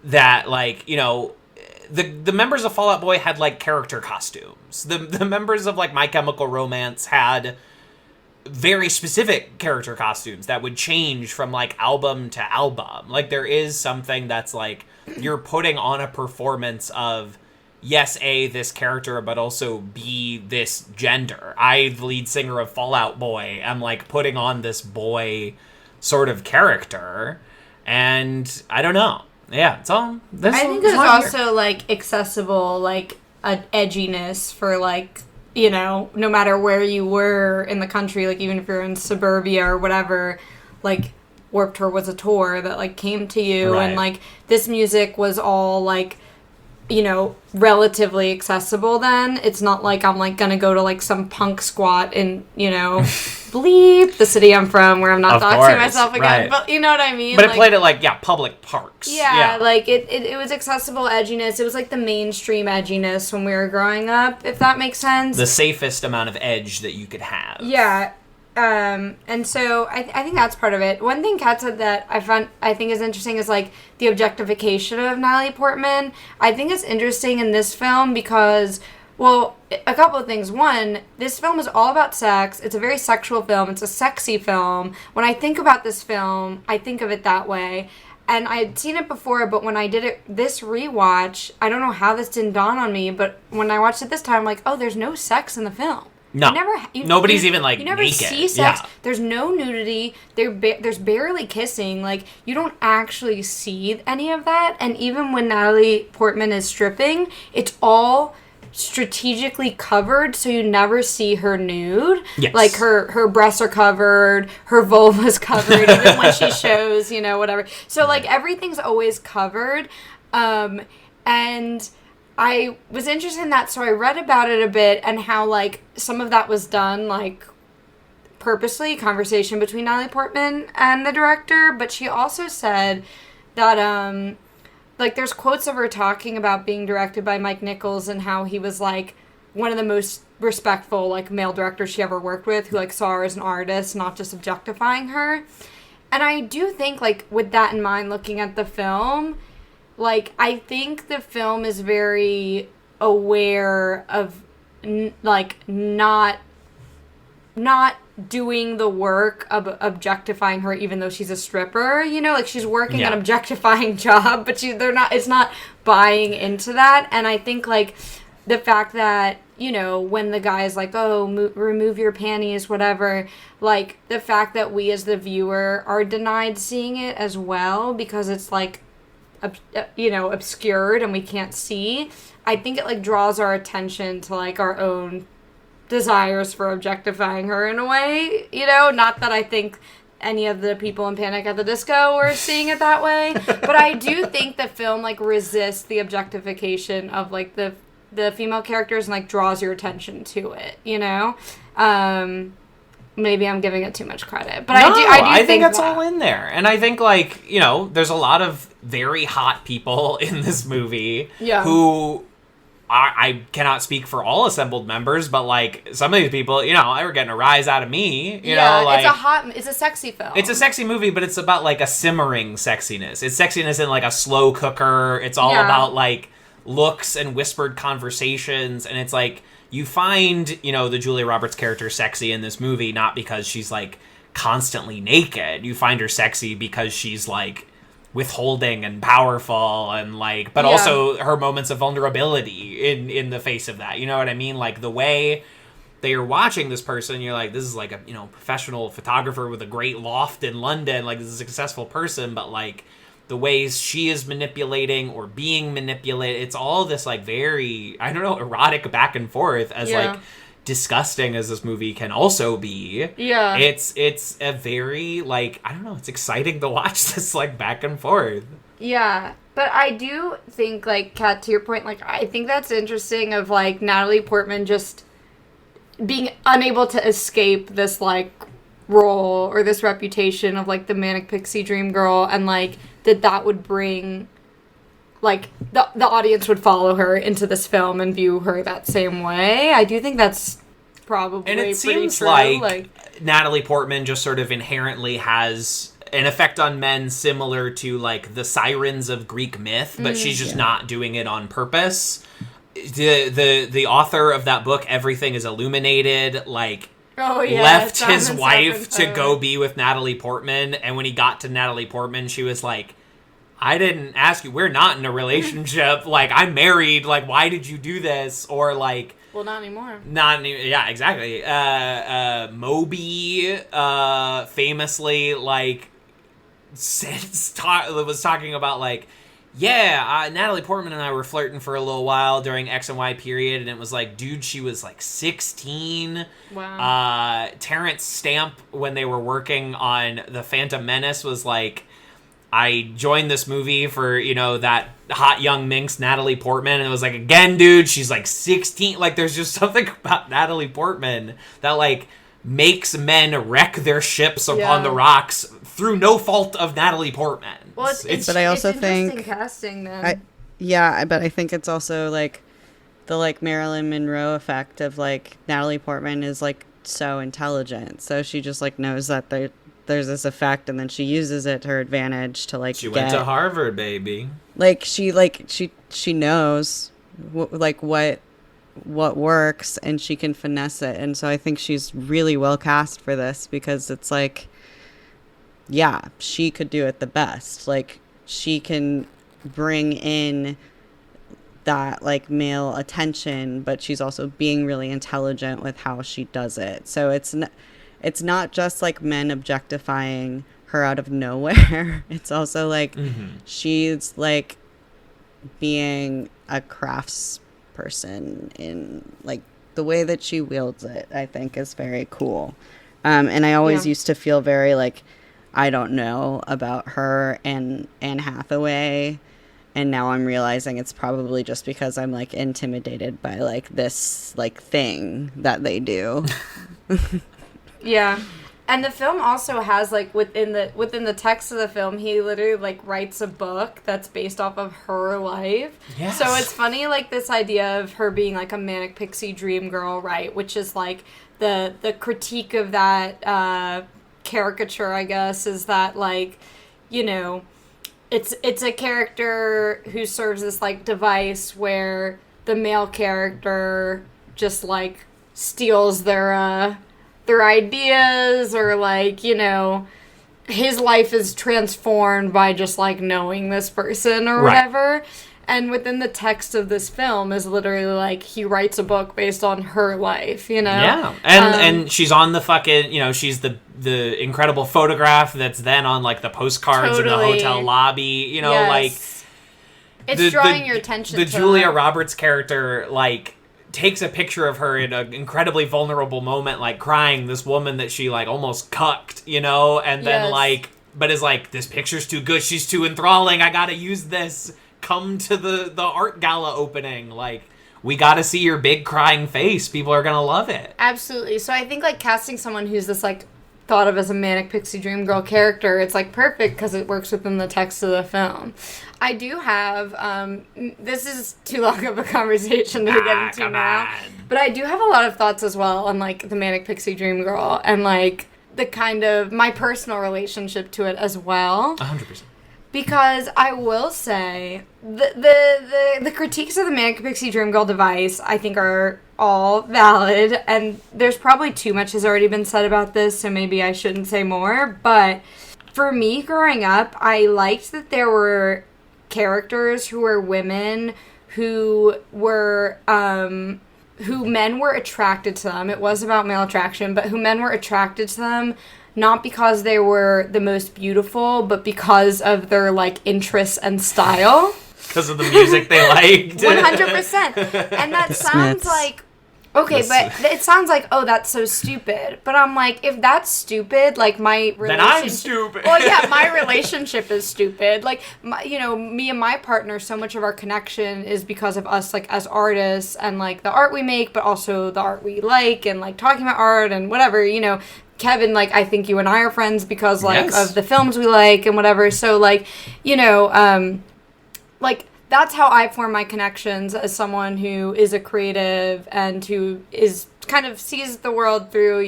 that, like, you know, the members of Fall Out Boy had, like, character costumes. The members of, like, My Chemical Romance had very specific character costumes that would change from, like, album to album. Like, there is something that's, like, you're putting on a performance of, yes, A, this character, but also B, this gender. I, the lead singer of Fall Out Boy, am, like, putting on this boy sort of character. And I don't know. Yeah, it's all... I think there's also, like, accessible, like, an edginess for, like, you know, no matter where you were in the country, like, even if you're in suburbia or whatever, like, Warped Tour was a tour that, like, came to you, right. And, like, this music was all, like, you know, relatively accessible then. It's not like I'm, like, gonna go to, like, some punk squat in, you know, bleep, the city I'm from, where I'm not doxing myself again. Right. But you know what I mean? But like, it played at, like, public parks. Yeah, like, it was accessible edginess. It was, like, the mainstream edginess when we were growing up, if that makes sense. The safest amount of edge that you could have. Yeah. And so I think that's part of it. One thing Kat said that I think is interesting is, like, the objectification of Natalie Portman. I think it's interesting in this film because, well, a couple of things. One, this film is all about sex. It's a very sexual film. It's a sexy film. When I think about this film, I think of it that way. And I had seen it before, but when I did this rewatch, I don't know how this didn't dawn on me, but when I watched it this time, I'm like, oh, there's no sex in the film. No. Nobody's even, like, you never naked. see sex. Yeah. There's no nudity. There's barely kissing. Like, you don't actually see any of that. And even when Natalie Portman is stripping, it's all strategically covered, so you never see her nude. Yes. Like, her breasts are covered, her vulva's covered, even when she shows, you know, whatever. So, like, everything's always covered. And I was interested in that, so I read about it a bit and how, like, some of that was done, like, purposely, conversation between Natalie Portman and the director, but she also said that, like, there's quotes of her talking about being directed by Mike Nichols and how he was, like, one of the most respectful, like, male directors she ever worked with, who, like, saw her as an artist, not just objectifying her. And I do think, like, with that in mind, looking at the film, like, I think the film is very aware of, like, not doing the work of objectifying her, even though she's a stripper, you know? Like, she's working an objectifying job, but it's not buying into that. And I think, like, the fact that, you know, when the guy's like, oh, remove your panties, whatever, like, the fact that we as the viewer are denied seeing it as well because it's, like, you know, obscured and we can't see, I think it, like, draws our attention to, like, our own desires for objectifying her in a way, you know? Not that I think any of the people in Panic at the Disco were seeing it that way, but I do think the film, like, resists the objectification of, like, the female characters and, like, draws your attention to it, you know? Maybe I'm giving it too much credit, but no, I do think it's that. all in there. And I think, like, you know, there's a lot of very hot people in this movie who I cannot speak for all assembled members, but, like, some of these people, you know, they were getting a rise out of me. You know, like, it's a sexy film. It's a sexy movie, but it's about, like, a simmering sexiness. It's sexiness in, like, a slow cooker. It's all about, like, looks and whispered conversations, and it's like you find, you know, the Julia Roberts character sexy in this movie not because she's, like, constantly naked. You find her sexy because she's, like, withholding and powerful and, like, but also her moments of vulnerability in the face of that. You know what I mean? Like, the way that you're watching this person, you're like, this is, like, a, you know, professional photographer with a great loft in London. Like, this is a successful person, but, like, the ways she is manipulating or being manipulated, it's all this, like, very, I don't know, erotic back and forth, as like disgusting as this movie can also be. Yeah. It's a very, like, I don't know, it's exciting to watch this, like, back and forth. Yeah. But I do think, like, Kat, to your point, like, I think that's interesting of, like, Natalie Portman just being unable to escape this, like, role or this reputation of, like, the manic pixie dream girl, and, like, that would bring, like, the audience would follow her into this film and view her that same way. I do think that's probably and it pretty seems true. like Natalie Portman just sort of inherently has an effect on men similar to, like, the sirens of Greek myth, but she's just not doing it on purpose. The author of that book, Everything is Illuminated, like, left his wife to go be with Natalie Portman, and when he got to Natalie Portman, she was like, I didn't ask you, we're not in a relationship, like, I'm married, like, why did you do this? Or, like, well, not anymore. Yeah, exactly. Moby, famously, like, was talking about, like, Natalie Portman and I were flirting for a little while during X and Y period, and it was like, dude, she was like 16. Wow. Terrence Stamp, when they were working on The Phantom Menace, was like, I joined this movie for, you know, that hot young minx Natalie Portman, and it was like, again, dude, she's like 16. Like, there's just something about Natalie Portman that, like, makes men wreck their ships upon the rocks through no fault of Natalie Portman. Well, but I also think casting then. But I think it's also like the, like, Marilyn Monroe effect of, like, Natalie Portman is, like, so intelligent, so she just, like, knows that there's this effect, and then she uses it to her advantage to, like, she went to Harvard, baby. Like, she knows what works, and she can finesse it, and so I think she's really well cast for this, because it's like, yeah, she could do it the best. Like, she can bring in that, like, male attention, but she's also being really intelligent with how she does it. So it's not just, like, men objectifying her out of nowhere. It's also, like, she's, like, being a crafts person in, like, the way that she wields it, I think, is very cool. And I always used to feel very, like, I don't know about her and Anne Hathaway, and now I'm realizing it's probably just because I'm, like, intimidated by, like, this, like, thing that they do. Yeah. And the film also has, like, within the text of the film, he literally, like, writes a book that's based off of her life. Yes. So it's funny, like, this idea of her being, like, a manic pixie dream girl, right? Which is, like, the critique of that caricature, I guess, is that, like, you know, it's a character who serves this, like, device where the male character just, like, steals their ideas, or, like, you know, his life is transformed by just, like, knowing this person or whatever. And within the text of this film is literally, like, he writes a book based on her life, you know? Yeah. And she's on the fucking, you know, she's the incredible photograph that's then on, like, the postcards in the hotel lobby, you know, like... It's drawing your attention to the Julia Roberts character, like, takes a picture of her in an incredibly vulnerable moment, like, crying, this woman that she, like, almost cucked, you know? And then, like, but is like, this picture's too good, she's too enthralling, I gotta use this. Come to the art gala opening. Like, we gotta see your big crying face. People are gonna love it. Absolutely. So I think, like, casting someone who's this, like, thought of as a manic pixie dream girl character, it's, like, perfect because it works within the text of the film. I do have, this is too long of a conversation to get into now, but I do have a lot of thoughts as well on, like, the manic pixie dream girl and, like, the kind of, my personal relationship to it as well. 100%. Because I will say, the critiques of the Manic Pixie Dream Girl device, I think, are all valid, and there's probably too much has already been said about this, so maybe I shouldn't say more, but for me, growing up, I liked that there were characters who were women who were, who men were attracted to them. It was about male attraction, but who men were attracted to them not because they were the most beautiful, but because of their, like, interests and style. Because of the music they liked. 100%. And that sounds like Okay, but it sounds like, oh, that's so stupid. But I'm like, if that's stupid, like, my relationship... Then I'm stupid. Well, yeah, my relationship is stupid. Like, me and my partner, so much of our connection is because of us, like, as artists and, like, the art we make, but also the art we like and, like, talking about art and whatever, Kevin, like, I think you and I are friends because, like, Yes. of the films we like and whatever. So, like, like, that's how I form my connections as someone who is a creative and who is kind of sees the world through,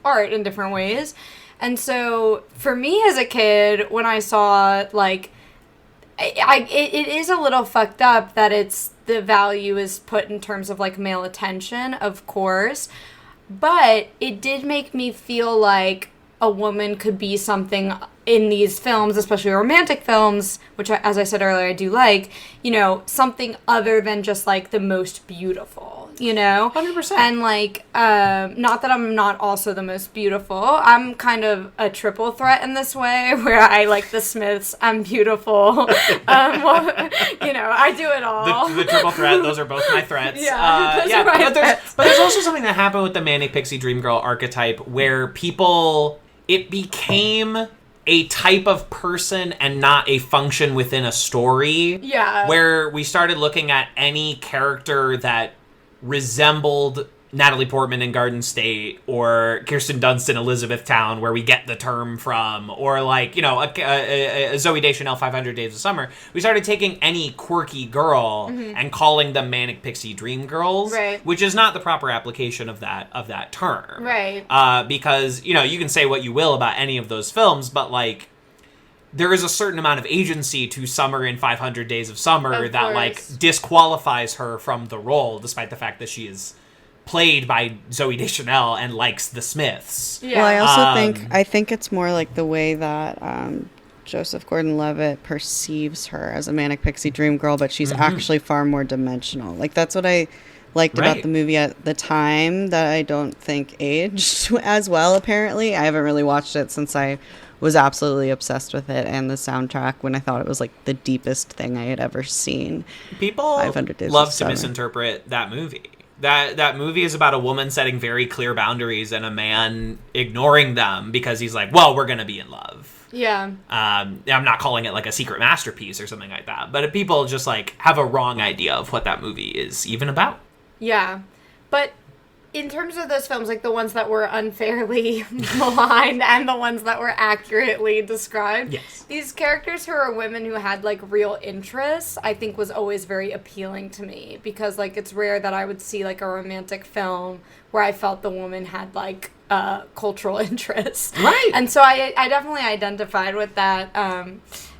art in different ways. And so for me as a kid, when I saw, like, it is a little fucked up that the value is put in terms of, like, male attention, of course. But it did make me feel like a woman could be something in these films, especially romantic films, which, as I said earlier, I do like, something other than just, like, the most beautiful, 100%. And, like, not that I'm not also the most beautiful. I'm kind of a triple threat in this way, where I like the Smiths, I'm beautiful. I do it all. The triple threat, those are both my threats. Yeah, those are my threats. But there's also something that happened with the Manic Pixie Dream Girl archetype where it became a type of person and not a function within a story. Yeah. Where we started looking at any character that resembled Natalie Portman in Garden State or Kirsten Dunst in Elizabethtown, where we get the term from, or like, a Zooey Deschanel 500 Days of Summer. We started taking any quirky girl and calling them Manic Pixie Dream Girls, right. Which is not the proper application of that term. Right. Because, you can say what you will about any of those films, but like, there is a certain amount of agency to Summer in 500 Days of Summer that like disqualifies her from the role, despite the fact that she is played by Zooey Deschanel and likes the Smiths. Yeah. Well, I also think it's more like the way that Joseph Gordon-Levitt perceives her as a Manic Pixie Dream Girl, but she's actually far more dimensional. Like, that's what I liked about the movie at the time that I don't think aged as well, apparently. I haven't really watched it since I was absolutely obsessed with it and the soundtrack when I thought it was like the deepest thing I had ever seen. People 500 Days love of to Summer. misinterpret that movie. That movie is about a woman setting very clear boundaries and a man ignoring them because he's like, well, we're going to be in love. Yeah. I'm not calling it like a secret masterpiece or something like that, but people just like have a wrong idea of what that movie is even about. Yeah. But in terms of those films, like the ones that were unfairly maligned and the ones that were accurately described, yes, these characters who are women who had like real interests, I think was always very appealing to me because like it's rare that I would see like a romantic film where I felt the woman had like cultural interests. Right. And so I definitely identified with that.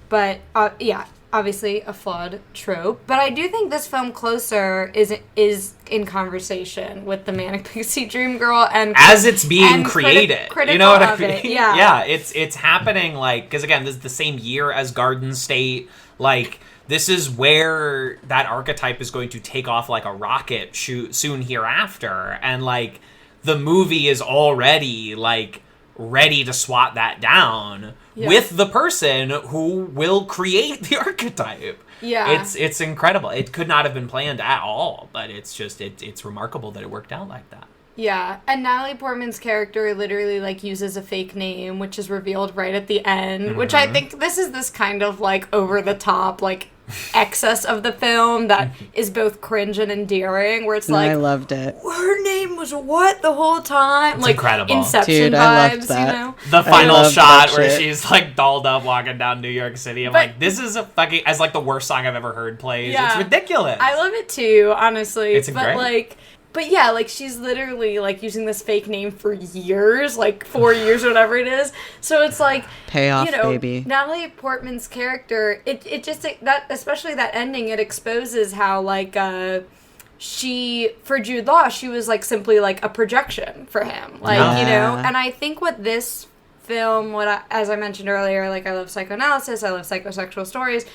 But yeah. Obviously a flawed trope, but I do think this film Closer is in conversation with the Manic Pixie Dream Girl and as it's being created. You know what I mean? Yeah. Yeah, it's happening like because again, this is the same year as Garden State. Like this is where that archetype is going to take off like a rocket soon hereafter, and like the movie is already like ready to swat that down with the person who will create the archetype. Yeah. It's incredible. It could not have been planned at all, but it's just it's remarkable that it worked out like that. Yeah, and Natalie Portman's character literally like uses a fake name, which is revealed right at the end, which I think this is this kind of like over the top like excess of the film that is both cringe and endearing, where it's like I loved it. Her name was what the whole time? It's like incredible. Inception Dude, vibes, I loved that. The final loved shot that where shit. she's like dolled up walking down New York City. I'm like, this is a fucking as like the worst song I've ever heard plays. Yeah. It's ridiculous. I love it too, honestly. It's but great. like But yeah, like, she's literally, like, using this fake name for years, like, 4 years or whatever it is. So it's like, Payoff, you know, baby. Natalie Portman's character, it just, that, especially that ending, it exposes how, like, for Jude Law, she was, like, simply, like, a projection for him. Like, you know, and I think what this film, as I mentioned earlier, like, I love psychoanalysis, I love psychosexual stories,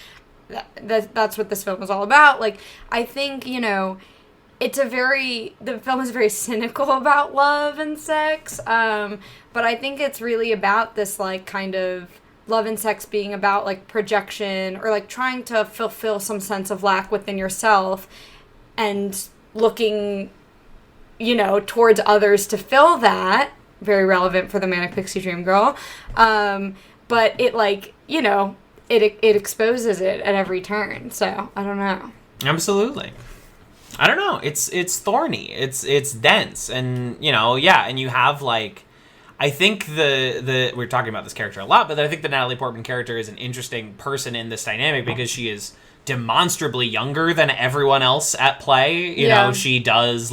that's what this film is all about. Like, I think, you know, the film is very cynical about love and sex, but I think it's really about this, like, kind of love and sex being about, like, projection or, like, trying to fulfill some sense of lack within yourself and looking towards others to fill that. Very relevant for the Manic Pixie Dream Girl. But it, it exposes it at every turn. So, I don't know. Absolutely. I don't know. It's thorny. It's dense. And, and you have, I think we're talking about this character a lot, but I think the Natalie Portman character is an interesting person in this dynamic because she is demonstrably younger than everyone else at play. You know, she does,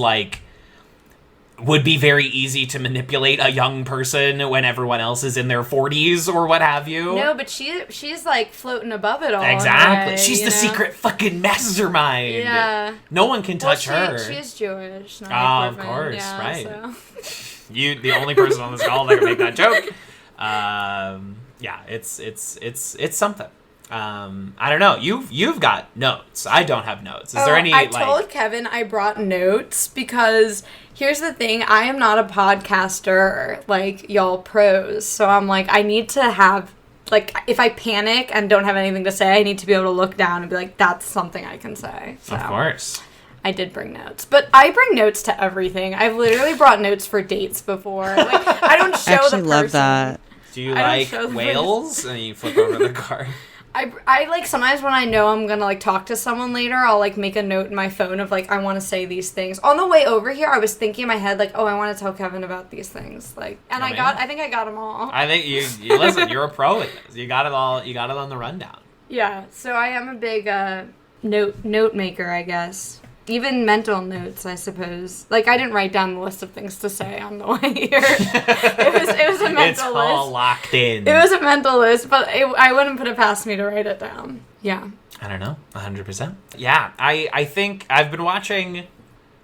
would be very easy to manipulate a young person when everyone else is in their 40s or what have you. No, but she's floating above it all. Exactly. She's the secret fucking mastermind. Yeah. No one can touch her. She's Jewish. Of course, right. So. You, the only person on this call that can make that joke. It's something. I don't know. You've got notes. I don't have notes. Is there any? I told Kevin I brought notes because here's the thing. I am not a podcaster like y'all pros. So I'm I need to have if I panic and don't have anything to say, I need to be able to look down and be that's something I can say. So of course. I did bring notes, but I bring notes to everything. I've literally brought notes for dates before. I don't show the person. I actually love that. Do you like whales? And you flip over the card. I sometimes when I know I'm gonna talk to someone later, I'll make a note in my phone of I want to say these things. On the way over here, I was thinking in my head I want to tell Kevin about these things. I think I got them all. I think you listen. You're a pro at this. You got it all. You got it on the rundown. Yeah. So I am a big note maker, I guess. Even mental notes, I suppose. I didn't write down the list of things to say on the way here. It was a mental list. It's all locked in. It was a mental list, but I wouldn't put it past me to write it down. Yeah. I don't know. 100%. Yeah. I think I've been watching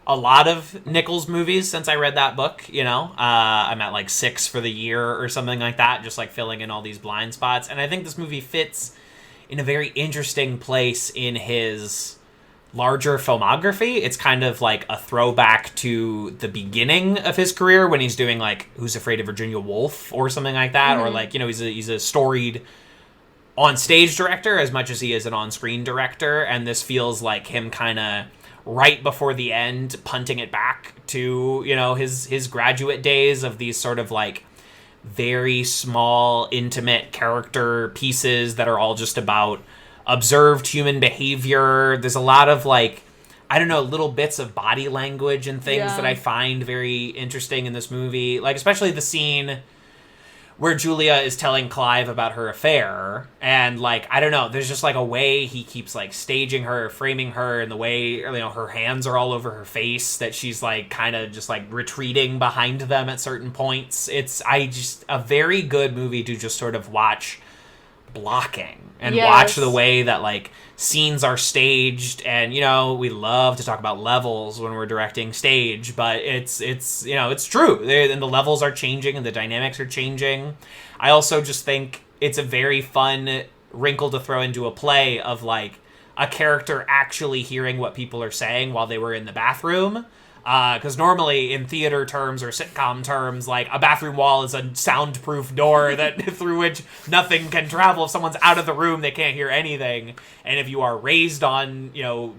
a lot of Nichols movies since I read that book, I'm at 6 for the year or something like that, just filling in all these blind spots. And I think this movie fits in a very interesting place in his larger filmography. It's kind of a throwback to the beginning of his career when he's doing Who's Afraid of Virginia Woolf or something like that, mm-hmm. Or he's a storied on-stage director as much as he is an on-screen director, and this feels like him kind of right before the end punting it back to his graduate days of these sort of very small intimate character pieces that are all just about observed human behavior. There's a lot of little bits of body language and things that I find very interesting in this movie. Especially the scene where Julia is telling Clive about her affair. And there's just a way he keeps staging her, framing her, and the way, her hands are all over her face, that she's kind of just retreating behind them at certain points. It's a very good movie to just sort of watch blocking and watch the way that scenes are staged. And we love to talk about levels when we're directing stage, but it's true, and the levels are changing and the dynamics are changing. I also just think it's a very fun wrinkle to throw into a play of a character actually hearing what people are saying while they were in the bathroom. Because normally in theater terms or sitcom terms, a bathroom wall is a soundproof door that through which nothing can travel. If someone's out of the room, they can't hear anything. And if you are raised on,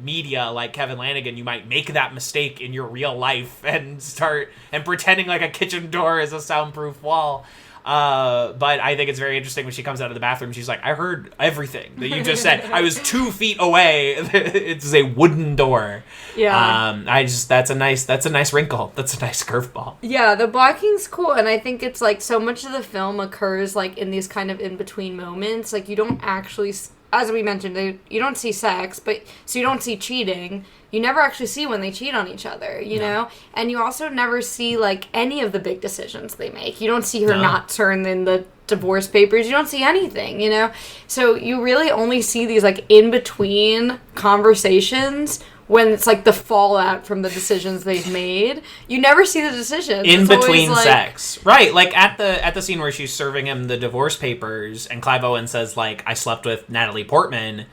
media like Kevin Lanigan, you might make that mistake in your real life and start pretending a kitchen door is a soundproof wall. But I think it's very interesting when she comes out of the bathroom. She's I heard everything that you just said. I was 2 feet away. It's a wooden door. Yeah. That's a nice wrinkle. That's a nice curveball. Yeah, the blocking's cool, and I think it's so much of the film occurs in these kind of in between moments. You don't actually, as we mentioned, you don't see sex, but so you don't see cheating. You never actually see when they cheat on each other, you know? And you also never see, any of the big decisions they make. You don't see her not turn in the divorce papers. You don't see anything, So you really only see these, in-between conversations when it's, the fallout from the decisions they've made. You never see the decisions. In between sex. Right, at the scene where she's serving him the divorce papers and Clive Owen says, I slept with Natalie Portman.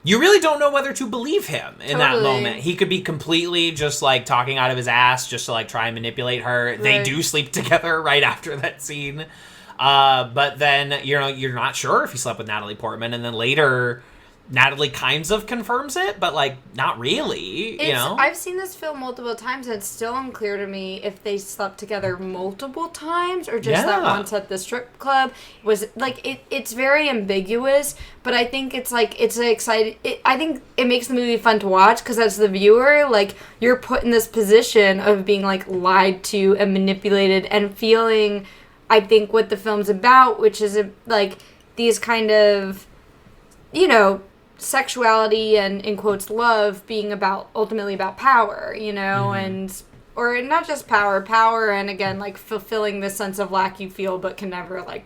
You really don't know whether to believe him in that moment. He could be completely just talking out of his ass just to try and manipulate her. Right. They do sleep together right after that scene. But then, you're not sure if he slept with Natalie Portman. And then later Natalie kinds of confirms it, but, like, not really, you know? I've seen this film multiple times, and it's still unclear to me if they slept together multiple times or just that once at the strip club. Was, like, it's very ambiguous, but I think it's, like, it's exciting. I think it makes the movie fun to watch, because as the viewer, like, you're put in this position of being, like, lied to and manipulated and feeling, I think, what the film's about, which is, like, these kind of, you know, sexuality and, in quotes, love being ultimately about power, you know, and, or not just power, and again, like, fulfilling this sense of lack you feel but can never, like,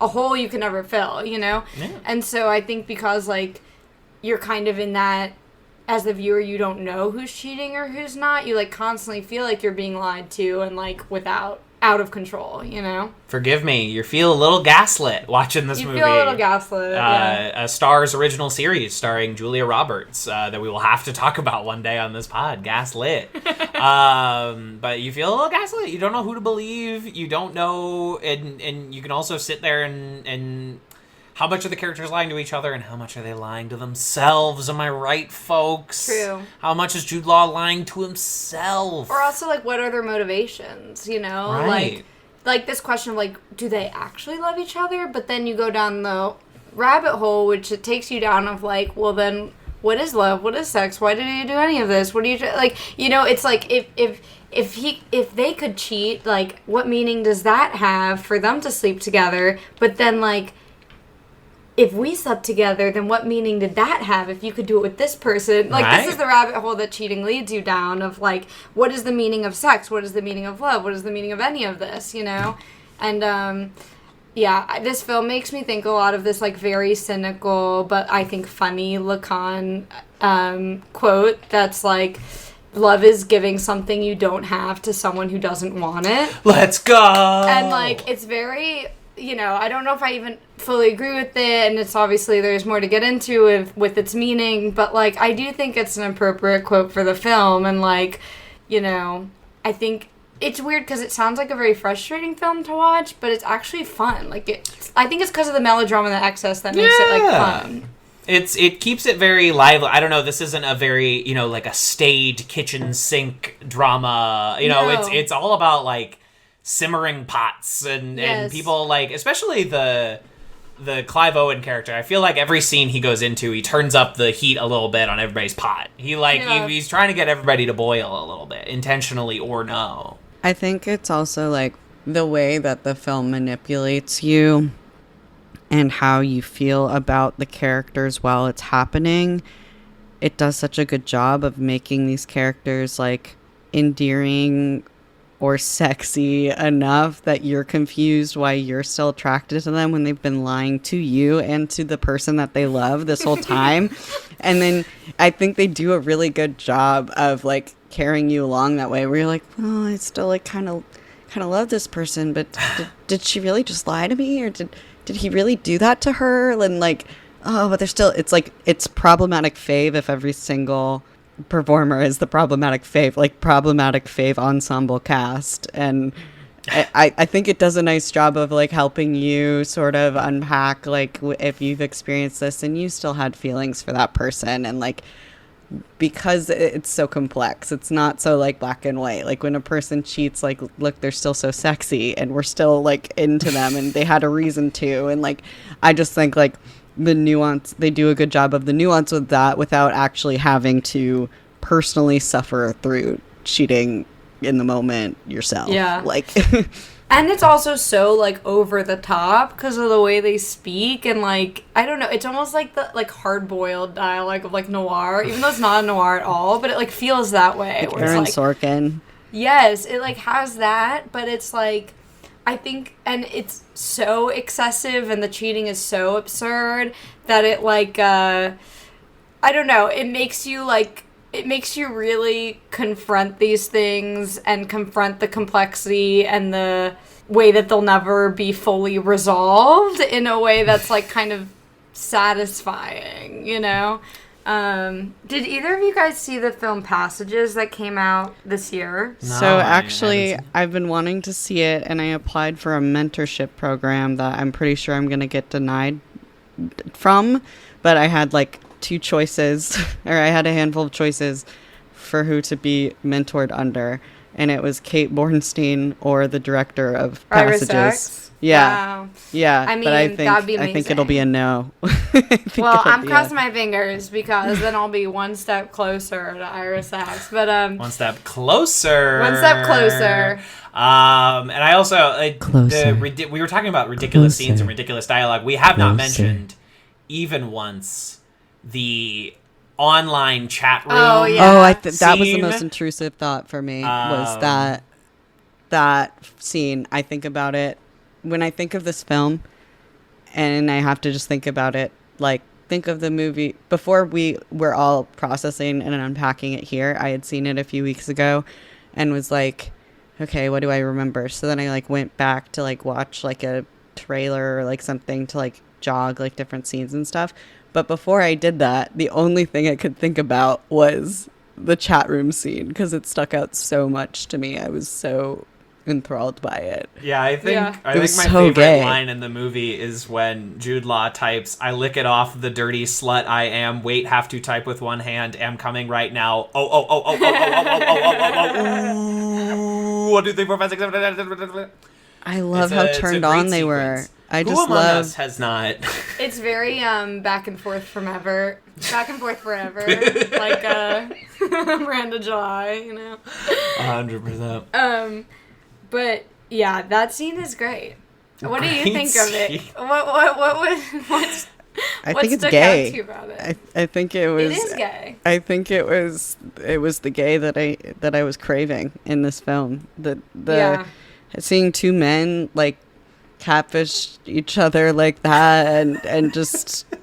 a hole you can never fill, you know? Yeah. And so I think because, like, you're kind of in that, as the viewer, you don't know who's cheating or who's not, you, like, constantly feel like you're being lied to and, like, out of control, you know? Forgive me, you feel a little gaslit watching this movie. You feel a little gaslit, A Starz original series starring Julia Roberts that we will have to talk about one day on this pod, Gaslit. But you feel a little gaslit. You don't know who to believe. You don't know, and you can also sit there and how much are the characters lying to each other and how much are they lying to themselves? Am I right, folks? True. How much is Jude Law lying to himself? Or also, like, what are their motivations, you know? Right. Like this question of, like, do they actually love each other? But then you go down the rabbit hole, which it takes you down of, like, well, then what is love? What is sex? Why did he do any of this? What do you, like, you know, it's like, if they could cheat, like, what meaning does that have for them to sleep together? But then, like, if we slept together, then what meaning did that have if you could do it with this person? Like, This is the rabbit hole that cheating leads you down of, like, what is the meaning of sex? What is the meaning of love? What is the meaning of any of this, you know? And, this film makes me think a lot of this, like, very cynical, but I think funny Lacan quote that's, like, love is giving something you don't have to someone who doesn't want it. Let's go! And, like, it's very... You know, I don't know if I even fully agree with it, and it's obviously there's more to get into with its meaning, but, like, I do think it's an appropriate quote for the film, and, like, you know, I think it's weird because it sounds like a very frustrating film to watch, but it's actually fun. Like, I think it's because of the melodrama and the excess that makes it, like, fun. It keeps it very lively. I don't know, this isn't a very, you know, like a staid kitchen sink drama. You know, it's all about, like, simmering pots and people, like, especially the Clive Owen character. I feel like every scene he goes into, he turns up the heat a little bit on everybody's pot. He's trying to get everybody to boil a little bit, intentionally or no. I think it's also, like, the way that the film manipulates you and how you feel about the characters while it's happening. It does such a good job of making these characters, like, endearing or sexy enough that you're confused why you're still attracted to them when they've been lying to you and to the person that they love this whole time. And then I think they do a really good job of, like, carrying you along that way where you're like, well, I still, like, kind of love this person, but did she really just lie to me, or did he really do that to her? And, like, oh, but they're still, it's like, it's problematic fave if every single performer is the problematic fave ensemble cast. And I think it does a nice job of, like, helping you sort of unpack, like, if you've experienced this and you still had feelings for that person, and, like, because it's so complex, it's not so, like, black and white. Like, when a person cheats, like, look, they're still so sexy and we're still, like, into them and they had a reason to. And, like, I just think, like, the nuance, they do a good job of the nuance with that without actually having to personally suffer through cheating in the moment yourself. Yeah. Like, and it's also so, like, over the top because of the way they speak, and, like, I don't know, it's almost like the, like, hard-boiled dialogue of, like, noir, even though it's not a noir at all, but it, like, feels that way. like Aaron Sorkin. Yes, it, like, has that, but it's, like, I think, and it's so excessive and the cheating is so absurd that it, like, I don't know, it makes you really confront these things and confront the complexity and the way that they'll never be fully resolved in a way that's, like, kind of satisfying, you know? Did either of you guys see the film Passages that came out this year? No, so actually, I've been wanting to see it, and I applied for a mentorship program that I'm pretty sure I'm going to get denied from, but I had, like, 2 choices, or I had a handful of choices for who to be mentored under, and it was Kate Bornstein or the director of Iris Passages. X? Yeah. Wow. Yeah. I mean, but that'd be I think it'll be a no. Well, I'm crossing my fingers because then I'll be one step closer to Iris X. But One step closer. One step closer. And I also we were talking about ridiculous scenes and ridiculous dialogue. We have not mentioned even once the online chat room. Oh, yeah. that was the scene. most intrusive thought for me, was that scene. I think about it when I think of this film, and I have to just think about it, like, think of the movie before we were all processing and unpacking it here. I had seen it a few weeks ago and was like, okay, what do I remember? So then I like went back to like watch like a trailer or like something to like jog like different scenes and stuff. But before I did that, the only thing I could think about was the chat room scene because it stuck out so much to me. I was so enthralled by it. Yeah, I think my so favorite gay. line in the movie is when Jude Law types, "I lick it off, the dirty slut I am. Wait, have to type with one hand. Am coming right now. Oh. Ooh, 1, 2, 3, 4, 5, 6, 7, 8. I love how turned on they were. I Who just among love. us has not? It's very back and forth forever. Like Miranda July, you know. 100%. But yeah, that scene is great. What do you Great think of it? scene. What's I what think it's stuck gay. out to you about it? I think it was. It is gay. I think it was the gay that I was craving in this film. Seeing 2 men like catfish each other like that and just it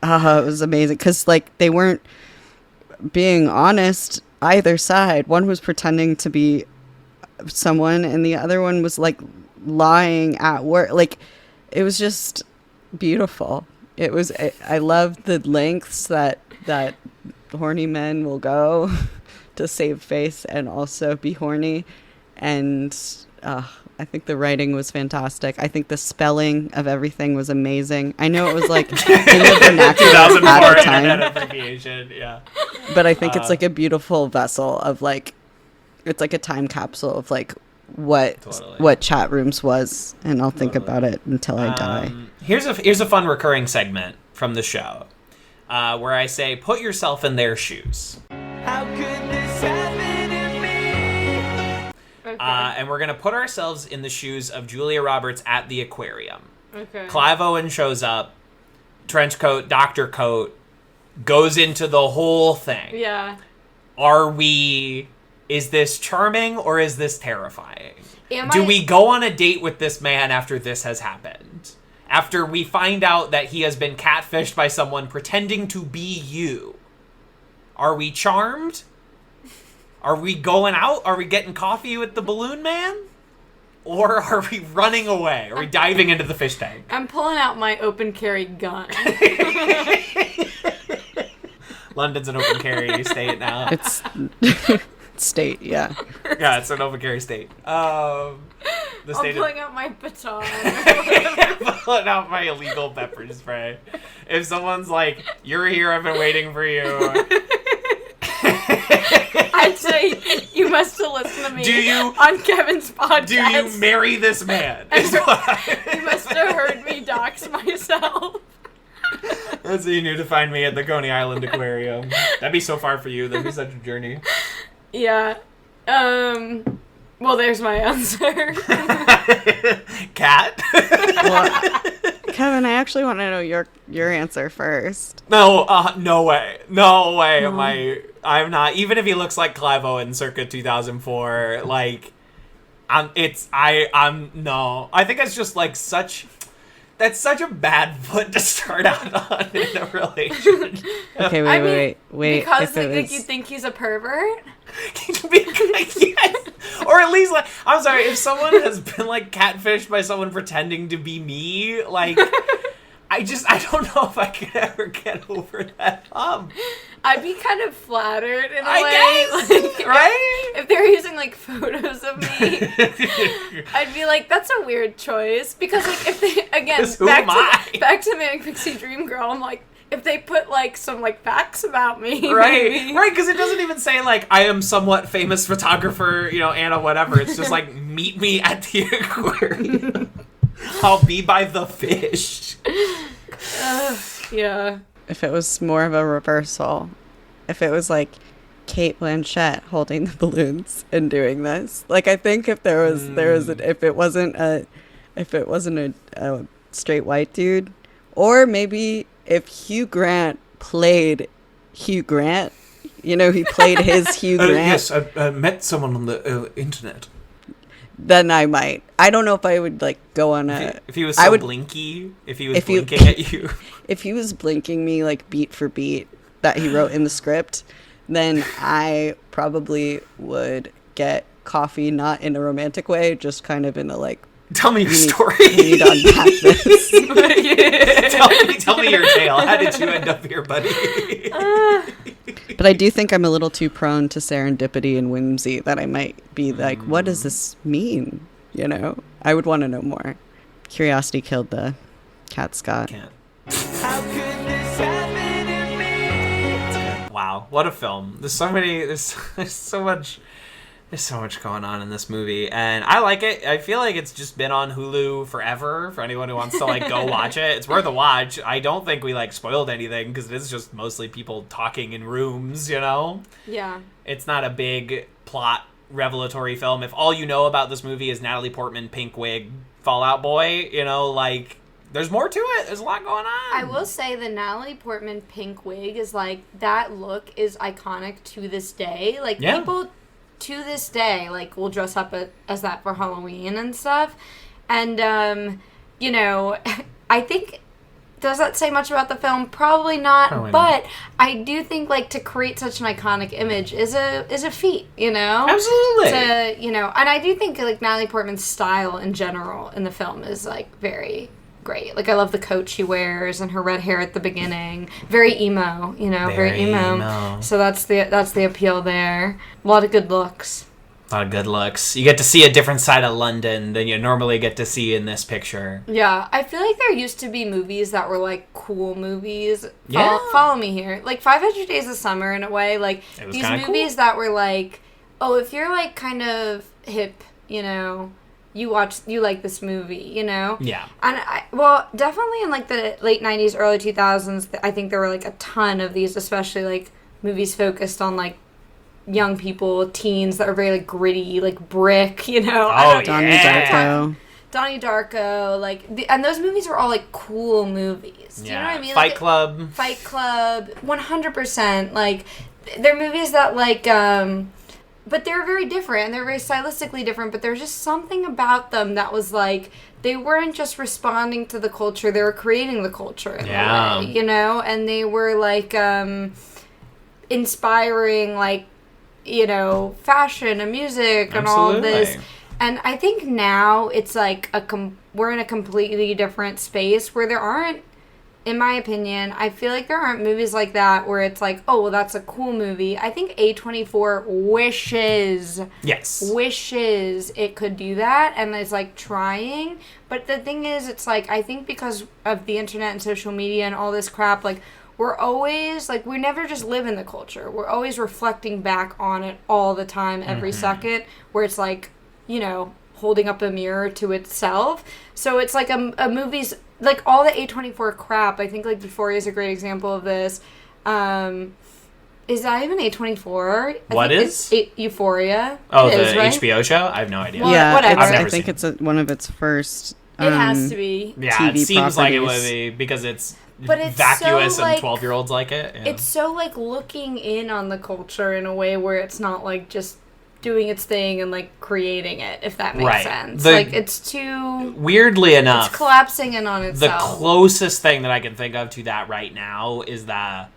was amazing because like they weren't being honest either side. One was pretending to be someone and the other one was like lying at work. Like it was just beautiful. I love the lengths that horny men will go to save face and also be horny, and I think the writing was fantastic. I think the spelling of everything was amazing. I know it was like in the vernacular at the time, abbreviation, yeah. but I think it's like a beautiful vessel of like, it's like a time capsule of like what chat rooms was, and I'll think about it until I die. Here's a fun recurring segment from the show, where I say, put yourself in their shoes. How could this happen to me? Okay. And we're gonna put ourselves in the shoes of Julia Roberts at the aquarium. Okay. Clive Owen shows up, trench coat, doctor coat, goes into the whole thing. Yeah. Is this charming or is this terrifying? Do we go on a date with this man after this has happened? After we find out that he has been catfished by someone pretending to be you? Are we charmed? Are we going out? Are we getting coffee with the balloon man? Or are we running away? Are we diving into the fish tank? I'm pulling out my open carry gun. London's an open carry state now. It's state, yeah. Yeah, it's an open carry state. The I'm state pulling out my baton. pulling out my illegal pepper spray. If someone's like, "You're here, I've been waiting for you." I'd say you must have listened to me you- on Kevin's podcast. Do you marry this man? You must have heard me dox myself. That's what you knew to find me at the Coney Island Aquarium. That'd be so far for you. That'd be such a journey. Yeah. Well, there's my answer. Cat? Well, Kevin, I actually want to know your answer first. No way. No way. I'm not. Even if he looks like Clive Owen circa 2004, like, no. I think it's just like that's such a bad foot to start out on in a relationship. Okay, wait. Because if you think he's a pervert? Yes. Or at least, like, I'm sorry, if someone has been like catfished by someone pretending to be me, like, I don't know if I could ever get over that hump. I'd be kind of flattered in a way. I guess, like, right? If they're using like photos of me, I'd be like, that's a weird choice. Because like if they, again, Who am I? back to Manic Pixie Dream Girl, I'm like, if they put, like, some, like, facts about me. Right, maybe. right, because it doesn't even say, like, I am somewhat famous photographer, Anna, whatever. It's just, like, meet me at the aquarium. I'll be by the fish. Yeah. If it was more of a reversal, if it was like Kate Blanchett holding the balloons and doing this, like I think if if it wasn't a straight white dude, or maybe if Hugh Grant played Hugh Grant, he played his Hugh Grant. Yes, I met someone on the internet. Then I might. I don't know if I would like go on a. If he was so blinky, if he was blinking at you. If he was blinking me like beat for beat that he wrote in the script, then I probably would get coffee, not in a romantic way, just kind of in a like. Tell me your story. We need to unpack this. Tell me your tale. How did you end up here, buddy? But I do think I'm a little too prone to serendipity and whimsy that I might be like, what does this mean? I would want to know more. Curiosity killed the cat, Scott. Can't. How could this happen to me? Wow, what a film. There's so much going on in this movie, and I like it. I feel like it's just been on Hulu forever for anyone who wants to like go watch it. It's worth a watch. I don't think we like spoiled anything because it is just mostly people talking in rooms, Yeah. It's not a big plot revelatory film. If all you know about this movie is Natalie Portman, pink wig, Fallout Boy, like there's more to it. There's a lot going on. I will say the Natalie Portman pink wig is like, that look is iconic to this day. Like people to this day, like, will dress up as that for Halloween and stuff. And, I think, does that say much about the film? Probably not. But I do think, like, to create such an iconic image is a feat, Absolutely. And I do think, like, Natalie Portman's style in general in the film is, like, very great. Like, I love the coat she wears and her red hair at the beginning. Very emo, very emo. So that's the appeal there. A lot of good looks. A lot of good looks. You get to see a different side of London than you normally get to see in this picture. Yeah, I feel like there used to be movies that were, like, cool movies. Yeah. Follow me here. Like, 500 Days of Summer, in a way. Like, these movies cool. That were, like, oh, if you're, like, kind of hip, you like this movie, Yeah. And definitely in like the late 90s, early 2000s, I think there were like a ton of these, especially like movies focused on like young people, teens that are very like gritty, like Brick, Oh, Donnie Darko. Donnie Darko, like, and those movies are all like cool movies. Do you know what I mean? Fight Club, 100%. Like, they're movies that like, but they're very different, and they're very stylistically different, but there's just something about them that was like, they weren't just responding to the culture, they were creating the culture in a way, and they were like, inspiring, like, fashion and music and all of this. And I think now it's like we're in a completely different space where there aren't, in my opinion, I feel like there aren't movies like that where it's like, oh, well, that's a cool movie. I think A24 wishes it could do that, and is like trying. But the thing is, it's like, I think because of the internet and social media and all this crap, like, we're always, like, we never just live in the culture. We're always reflecting back on it all the time, every second, where it's like, holding up a mirror to itself. So it's like a movie's, like, all the A24 crap. I think, like, Euphoria is a great example of this. Is that even A24? What is? Euphoria. Oh, it the is, right? HBO show? I have no idea. Well, Yeah, whatever. I think it's one of its first. It has to be. Yeah, TV it seems like it would properties. be because it's But it's vacuous so, like, and 12-year-olds like it. Yeah. It's so, like, looking in on the culture in a way where it's not, like, just doing its thing and, like, creating it, if that makes sense. Like, it's too... Weirdly enough... It's collapsing in on itself. The closest thing that I can think of to that right now is the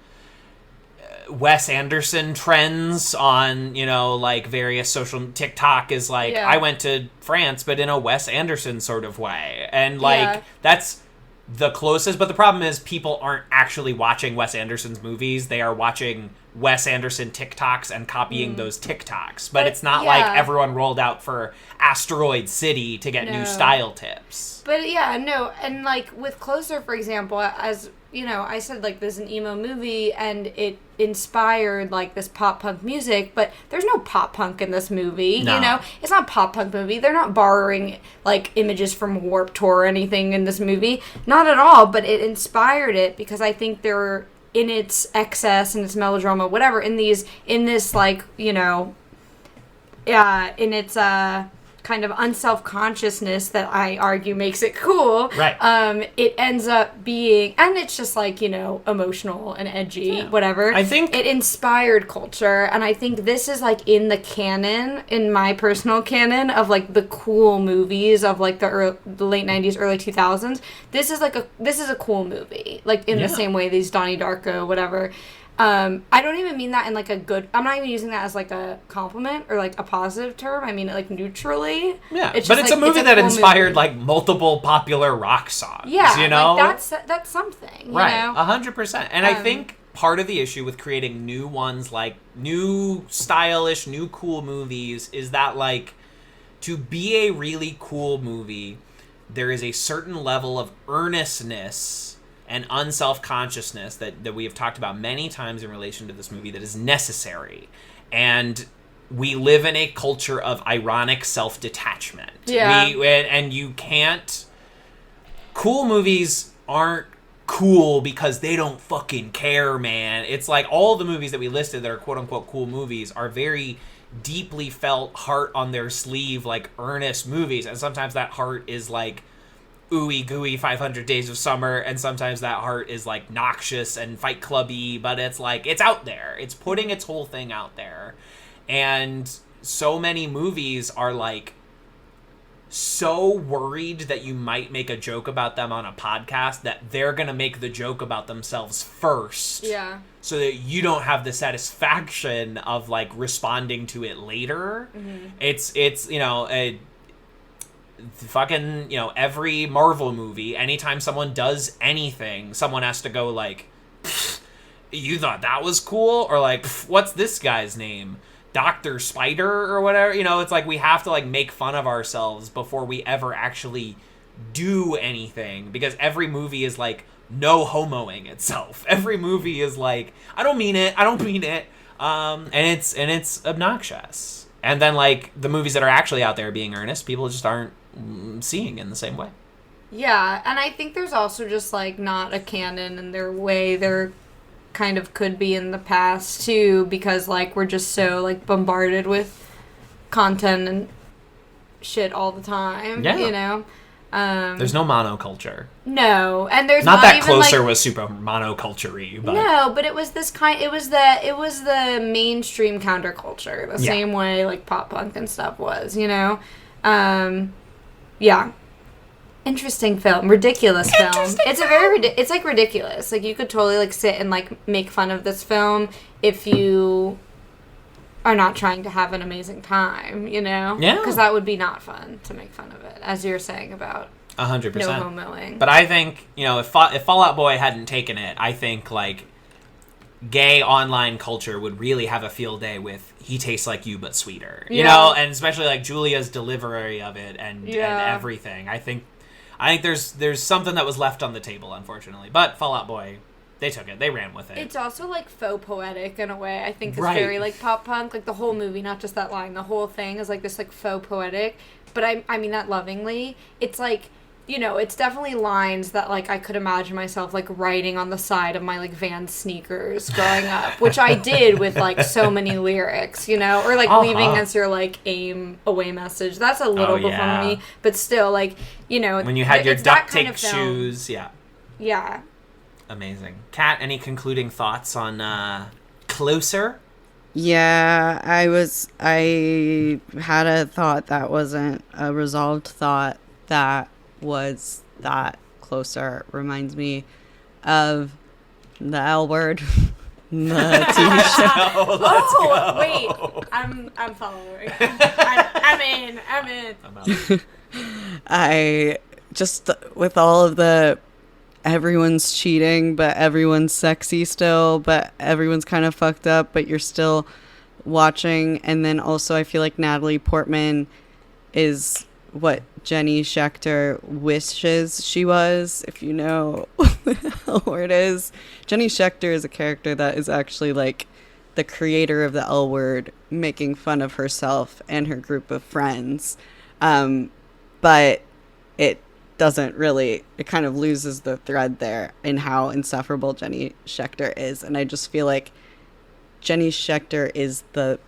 Wes Anderson trends on, like, various social... TikTok is like, I went to France, but in a Wes Anderson sort of way. And, like, that's the closest. But the problem is people aren't actually watching Wes Anderson's movies. They are watching Wes Anderson TikToks and copying those TikToks. But it's not like everyone rolled out for Asteroid City to get new style tips. But, and, like, with Closer, for example, as... I said, like, this is an emo movie, and it inspired, like, this pop-punk music, but there's no pop-punk in this movie, No. It's not a pop-punk movie. They're not borrowing, like, images from Warped Tour or anything in this movie. Not at all, but it inspired it because I think they're, in its excess and its melodrama, whatever, in this, like, in its, kind of unself-consciousness that I argue makes it cool. Right. It ends up being, and it's just like, emotional and edgy, whatever. I think it inspired culture, and I think this is like in the canon, in my personal canon of like the cool movies of like the late 90s, early 2000s. This is a cool movie, like in the same way these Donnie Darko, whatever. I don't even mean that in like I'm not even using that as like a compliment or like a positive term. I mean it like neutrally. Yeah, it's but just, it's a movie that cool inspired movie. like multiple popular rock songs. Yeah, Like that's something. Right, 100%. And I think part of the issue with creating new ones, like new stylish, new cool movies, is that like to be a really cool movie, there is a certain level of earnestness and unself-consciousness that we have talked about many times in relation to this movie that is necessary. And we live in a culture of ironic self-detachment. Yeah. And you can't... Cool movies aren't cool because they don't fucking care, man. It's like all the movies that we listed that are quote-unquote cool movies are very deeply felt, heart on their sleeve, like earnest movies. And sometimes that heart is like ooey gooey 500 Days of Summer, and sometimes that heart is like noxious and Fight Clubby, but it's like it's out there, it's putting its whole thing out there. And so many movies are like so worried that you might make a joke about them on a podcast that they're gonna make the joke about themselves first, so that you don't have the satisfaction of like responding to it later. It's fucking, every Marvel movie, anytime someone does anything, someone has to go like, you thought that was cool? Or like, what's this guy's name? Dr. Spider or whatever? It's like we have to like make fun of ourselves before we ever actually do anything, because every movie is like no homoing itself. Every movie is like, I don't mean it. And it's obnoxious. And then like the movies that are actually out there being earnest, people just aren't seeing in the same way. Yeah, and I think there's also just like not a canon in their way there kind of could be in the past too, because like we're just so like bombarded with content and shit all the time. There's no monoculture. No, and there's not that even, Closer like, was super monoculture-y, but no, but it was this kind. It was the mainstream counterculture, the same way like pop punk and stuff was. Yeah. Interesting film. Ridiculous film. It's a very it's like ridiculous. Like you could totally like sit and like make fun of this film if you are not trying to have an amazing time, Yeah. Because that would be not fun to make fun of it, as you're saying about 100%. no homoing. But I think, if Fall Out Boy hadn't taken it, I think like gay online culture would really have a field day with He Tastes Like You But Sweeter, and especially like Julia's delivery of it and everything. I think there's something that was left on the table, unfortunately. But Fall Out Boy, they took it. They ran with it. It's also like faux poetic in a way. I think it's very like pop punk. Like the whole movie, not just that line. The whole thing is like this like faux poetic. But I mean that lovingly. It's like, it's definitely lines that like I could imagine myself like writing on the side of my like Vans sneakers growing up, which I did with like so many lyrics, or like leaving as your like aim away message. That's a little before me, but still like, when you had your duct tape shoes, yeah. Amazing. Kat, any concluding thoughts on Closer? Yeah, I had a thought that wasn't a resolved thought that was that Closer reminds me of the L Word, the TV show. Let's go. Wait, I'm following. I'm in. I'm out. I just, with all of the everyone's cheating, but everyone's sexy still, but everyone's kind of fucked up, but you're still watching. And then also I feel like Natalie Portman is what Jenny Schechter wishes she was, if you know what the L word is. Jenny Schechter is a character that is actually like the creator of the L word, making fun of herself and her group of friends. But it doesn't really, it kind of loses the thread there in how insufferable Jenny Schechter is. And I just feel like Jenny Schechter is the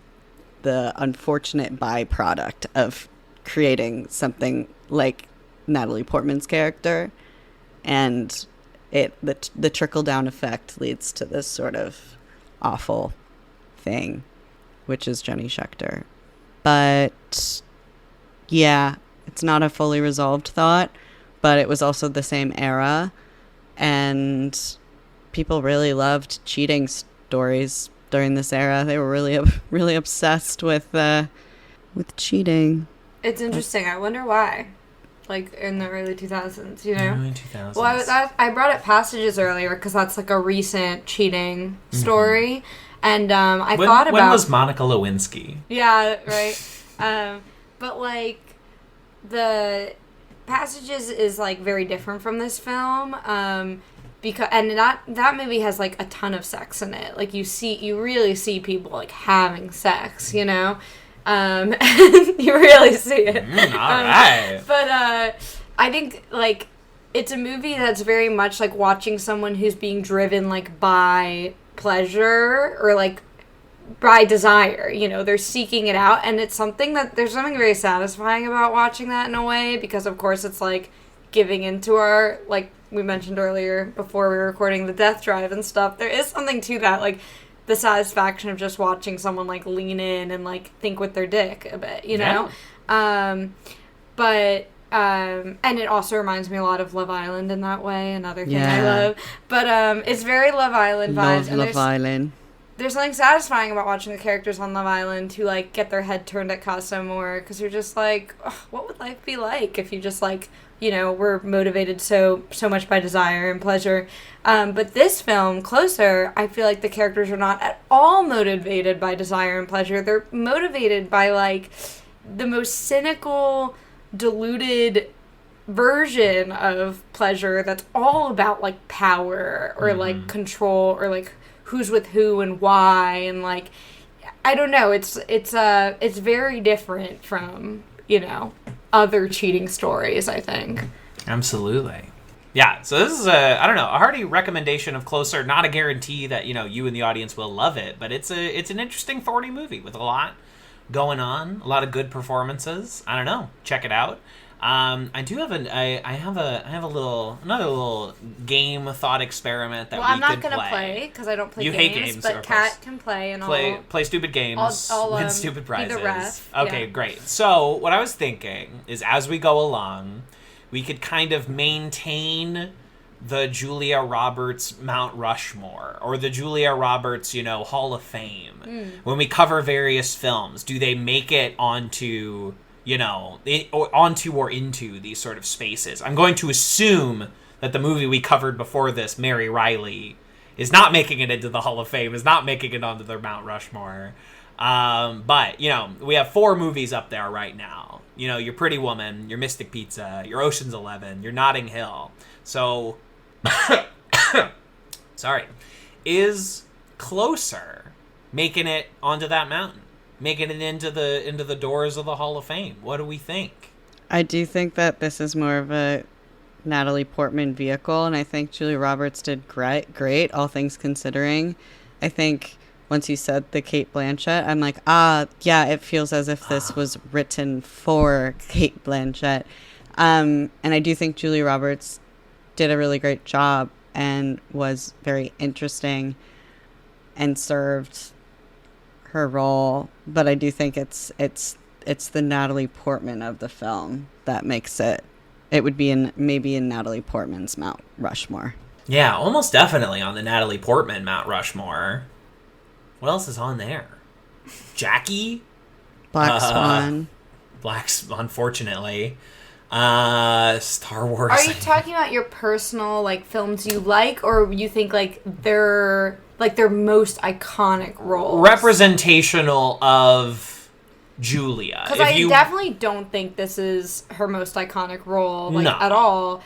unfortunate byproduct of creating something like Natalie Portman's character, and the trickle down effect leads to this sort of awful thing, which is Jenny Schechter. But yeah, it's not a fully resolved thought, but it was also the same era, and people really loved cheating stories during this era. They were really obsessed with cheating. It's interesting. I wonder why. Like, in the early 2000s, you know? Early 2000s. Well, I brought up Passages earlier because that's, like, a recent cheating story. And I thought about... When was Monica Lewinsky? Yeah, right. But, like, the Passages is, like, very different from this film. Because that movie has, like, a ton of sex in it. Like, you really see people, like, having sex, you know? And you really see it. All right. But I think, like, it's a movie that's very much like watching someone who's being driven, like, by pleasure or, like, by desire. You know, they're seeking it out. And it's something there's something very satisfying about watching that in a way, because, of course, it's, like, giving into our, like, we mentioned earlier before we were recording, the death drive and stuff. There is something to that, like, the satisfaction of just watching someone, like, lean in and, like, think with their dick a bit, you know? Yeah. And it also reminds me a lot of Love Island in that way, another thing I love. But it's very Love Island vibes. Love Island. There's something satisfying about watching the characters on Love Island who, like, get their head turned at Casa Amor, because you're just like, oh, what would life be like if you just, like, you know, were motivated so much by desire and pleasure. But this film, Closer, I feel like the characters are not at all motivated by desire and pleasure. They're motivated by, like, the most cynical, deluded version of pleasure that's all about, like, power or, like, control or, like, who's with who and why. And, like, I don't know. It's very different from, you know, other cheating stories, I think. Absolutely. Yeah, so this is a hearty recommendation of Closer. Not a guarantee that, you know, you and the audience will love it, but it's an interesting 40 movie with a lot going on, a lot of good performances. I don't know. Check it out. I do have another little game thought experiment that we could play. Well, I'm not gonna play because I don't play games. You hate games, but Kat can play, and play stupid games, I'll win stupid prizes. Be the ref. Okay, great. So what I was thinking is, as we go along, we could kind of maintain the Julia Roberts Mount Rushmore, or the Julia Roberts, you know, Hall of Fame. When we cover various films, do they make it onto, you know, onto or into these sort of spaces? I'm going to assume that the movie we covered before this, Mary Riley, is not making it into the Hall of Fame, is not making it onto their Mount Rushmore. But, you know, we have 4 movies up there right now. You know, your Pretty Woman, your Mystic Pizza, your Ocean's 11, your Notting Hill. So, sorry, is Closer making it onto that mountain? Making it into the doors of the Hall of Fame? What do we think? I do think that this is more of a Natalie Portman vehicle, and I think Julia Roberts did great, all things considering. I think once you said the Cate Blanchett, I'm like, yeah, it feels as if this was written for Cate Blanchett. And I do think Julia Roberts did a really great job and was very interesting and served her role, but I do think it's the Natalie Portman of the film that makes it. It would be maybe in Natalie Portman's Mount Rushmore. Yeah, almost definitely on the Natalie Portman Mount Rushmore. What else is on there? Jackie? Black Swan. Unfortunately. Star Wars. Are you talking about your personal, like, films you like, or you think, like, their most iconic roles? Representational of Julia. Because I definitely don't think this is her most iconic role, like, No. at all.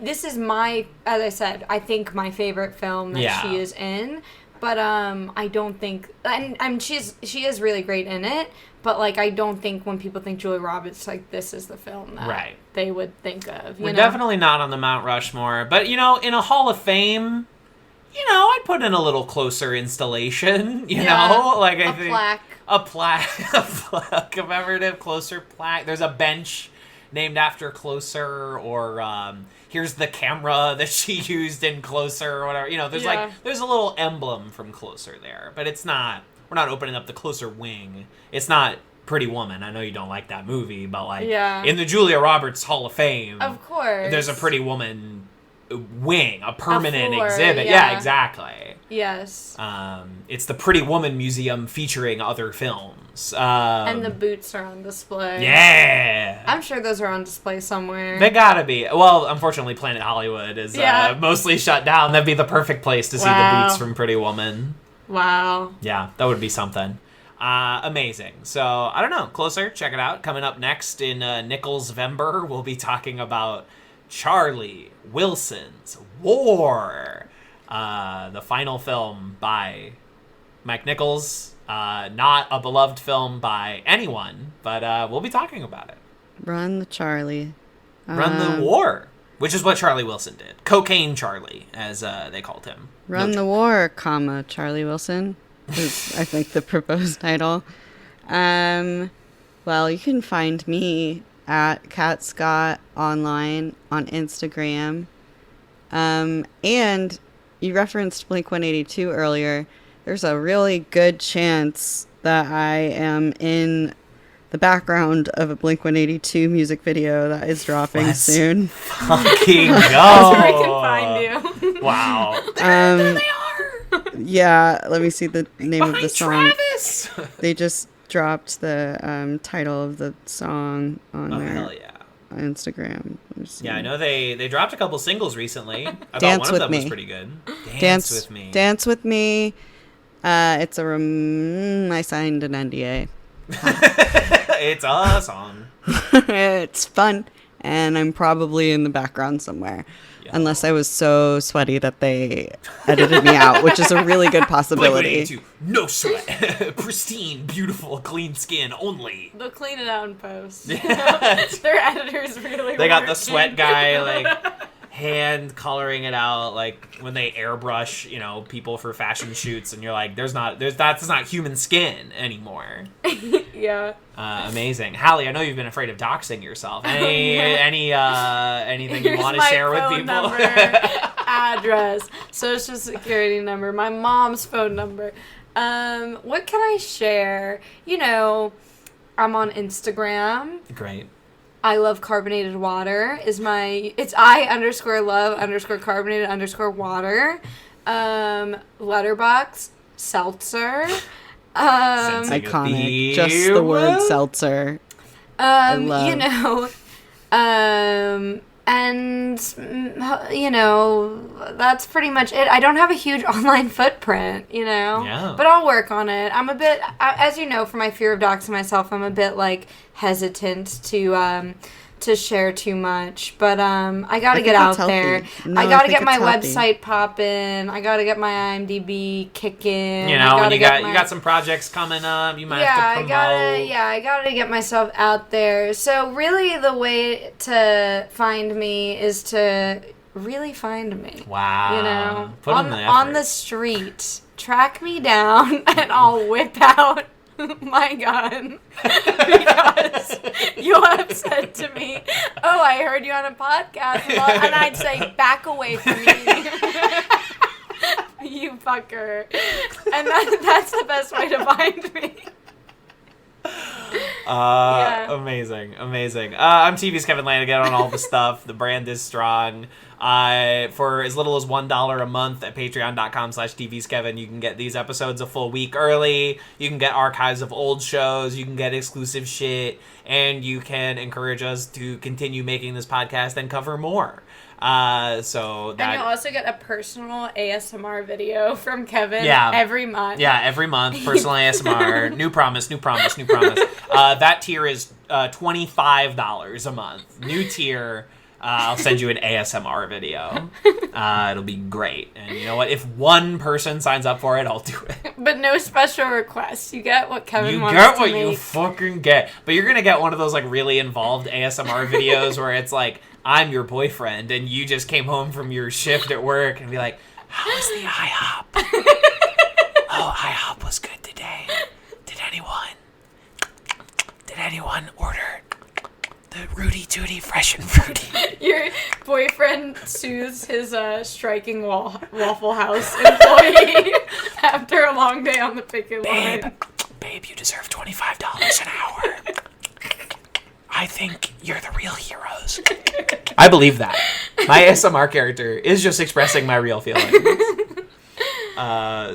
This is as I said, I think my favorite film that she is in. But I don't think, and she is really great in it. But like, I don't think when people think Julia Roberts, like, this is the film that they would think of. We're definitely not on the Mount Rushmore, but in a Hall of Fame, I'd put in a little Closer installation. You know, like I think a plaque, commemorative Closer plaque. There's a bench named after Closer, or here's the camera that she used in Closer, or whatever. There's a little emblem from Closer there, but it's not. We're not opening up the Closer wing. It's not Pretty Woman. I know you don't like that movie, but like in the Julia Roberts Hall of Fame, of course, there's a Pretty Woman wing, a permanent exhibit. Yeah, exactly. Yes. It's the Pretty Woman Museum featuring other films. And the boots are on display. Yeah. I'm sure those are on display somewhere. They gotta be. Well, unfortunately, Planet Hollywood is mostly shut down. That'd be the perfect place to see the boots from Pretty Woman. Wow. Yeah, that would be something. Amazing. So, I don't know. Closer, check it out. Coming up next in NICHOLSVEMBER, we'll be talking about Charlie Wilson's War. The final film by Mike Nichols. Not a beloved film by anyone, but we'll be talking about it. Run the Charlie. Run the War, which is what Charlie Wilson did. Cocaine Charlie, as they called him. Run the War, Charlie Wilson is, I think, the proposed title. Well, you can find me at Kat Scott online on Instagram. And you referenced Blink-182 earlier. There's a really good chance that I am in the background of a Blink-182 music video that is dropping soon. Fucking go! That's where I can find you. Wow. There they are! Yeah, let me see the name of the song. Travis! They just dropped the title of the song on their Hell yeah. Instagram. Yeah, I know they dropped a couple singles recently. I thought Dance one of with them me. was pretty good. Dance with me. Dance with me. It's I signed an NDA. It's a song. It's fun, and I'm probably in the background somewhere. Yeah. Unless I was so sweaty that they edited me out, which is a really good possibility. Blink-182, no sweat. Pristine, beautiful, clean skin only. They'll clean it out in post. Their editors really They got the sweat guy, like, hand coloring it out, like when they airbrush, people for fashion shoots, and you're like, that's not human skin anymore. Yeah. Amazing. Halley, I know you've been afraid of doxing yourself. Anything you want to share with people? Number, address, social security number, my mom's phone number. What can I share? I'm on Instagram. Great. I love carbonated water it's I_love_carbonated_water. Letterbox, seltzer. Iconic. Just the word seltzer. I love. And that's pretty much it. I don't have a huge online footprint, Yeah. But I'll work on it. I'm a bit, as you know, for my fear of doxing myself, I'm a bit like hesitant to share too much, but I gotta get out there. No, I gotta get my healthy. website popping. I gotta get my IMDb kicking. When you got some projects coming up, you might have to promote. I gotta get myself out there. So really, the way to find me is to really find me. Wow. Put in the effort. On the street, track me down, and I'll whip out my gun because you'll have said to me, "Oh, I heard you on a podcast," and I'd say, "Back away from me, you fucker," and that's the best way to find me. Amazing. I'm TV's Kevin Lanigan on all the stuff. The brand is strong. For as little as $1 a month at patreon.com/tvskevin, you can get these episodes a full week early. You can get archives of old shows. You can get exclusive shit. And you can encourage us to continue making this podcast and cover more. So And that. you also get a personal ASMR video from Kevin Yeah. every month. Yeah, every month, personal ASMR. New promise. That tier is $25 a month. New tier. I'll send you an ASMR video. It'll be great. And you know what? If one person signs up for it, I'll do it. But no special requests. You get what Kevin You wants get to what make. you fucking get. But you're gonna get one of those like really involved ASMR videos where it's like, I'm your boyfriend and you just came home from your shift at work and be like, how was the IHOP? Oh, IHOP was good today. Did anyone order the Rudy Tooty Fresh and Fruity? Your boyfriend soothes his striking Waffle House employee after a long day on the picket line. Babe, you deserve $25 an hour. I think you're the real heroes. I believe that. My ASMR character is just expressing my real feelings.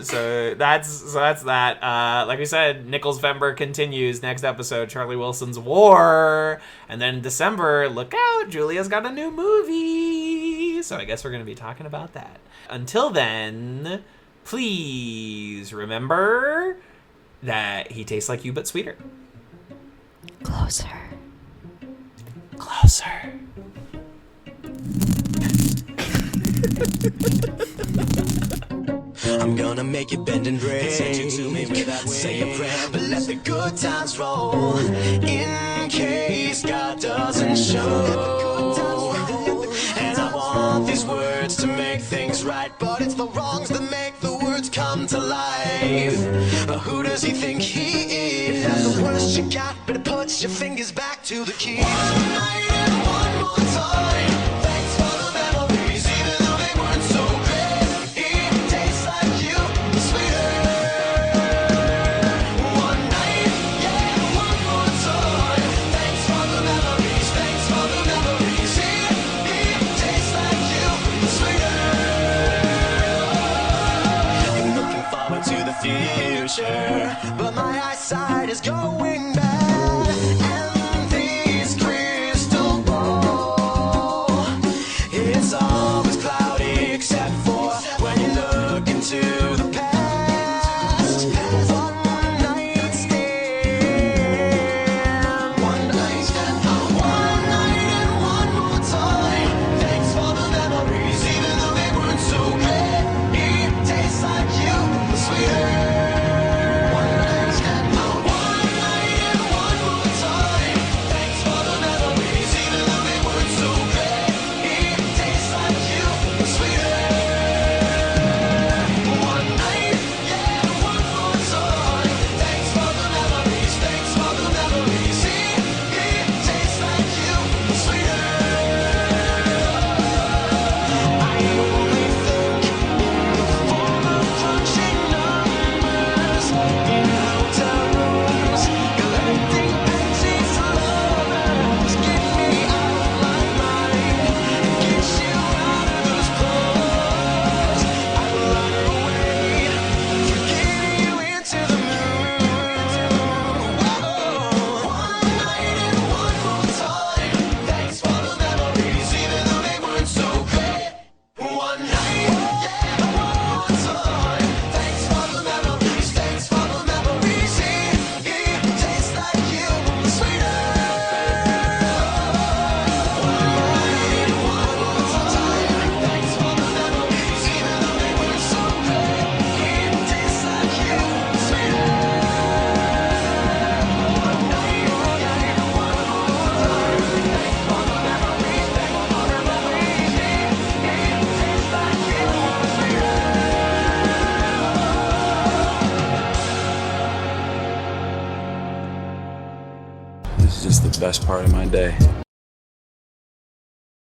So that's that. Like we said, NICHOLSVEMBER continues. Next episode, Charlie Wilson's War. And then in December, look out, Julia's got a new movie. So I guess we're going to be talking about that. Until then, please remember that he tastes like you but sweeter. Closer. I'm gonna make it bend and break. Send you to me without say a prayer, but let the good times roll. In case God doesn't show. And I want these words to make things right, but it's the wrongs that make the words come to life. Who does he think he is? That's the worst you got, but put your fingers back to the keys. One night and one more time. Thanks for the memories, even though they weren't so great. It tastes like you, sweeter. One night, yeah, one more time. Thanks for the memories, thanks for the memories. It tastes like you, sweeter. I'm looking forward to the future, but my eyesight is going bad. And this crystal ball, it's always cloudy except for when you look into the past. One night stand, one night stand, one night and one more time. Thanks for the memories, even though they weren't so great. It tastes like you, sweeter. One night stand, one night and one more time. Thanks for the memories, even though they weren't so great. It tastes like you, sweeter. One night, yeah, one more time. Thanks for the memories, thanks for the memories. It tastes like you, sweeter. I only think form of crunching numbers in hotel rooms, collecting pensies to lovers. Get me out of my mind, get you out of those clothes. I will run away, forgetting you into the moon. Whoa. One night and one more time. Thanks for the memories, even though they weren't so great. One night, yeah, one more time. Thanks for the memories, thanks for the memories. It tastes like you, sweeter. One night, one more time. Thanks for the memories, even though they weren't so great. It tastes like you, sweeter. One night, yeah, one more time. Thanks for the memories, thanks for the memories. It tastes like you, sweeter. This is just the best part of my day.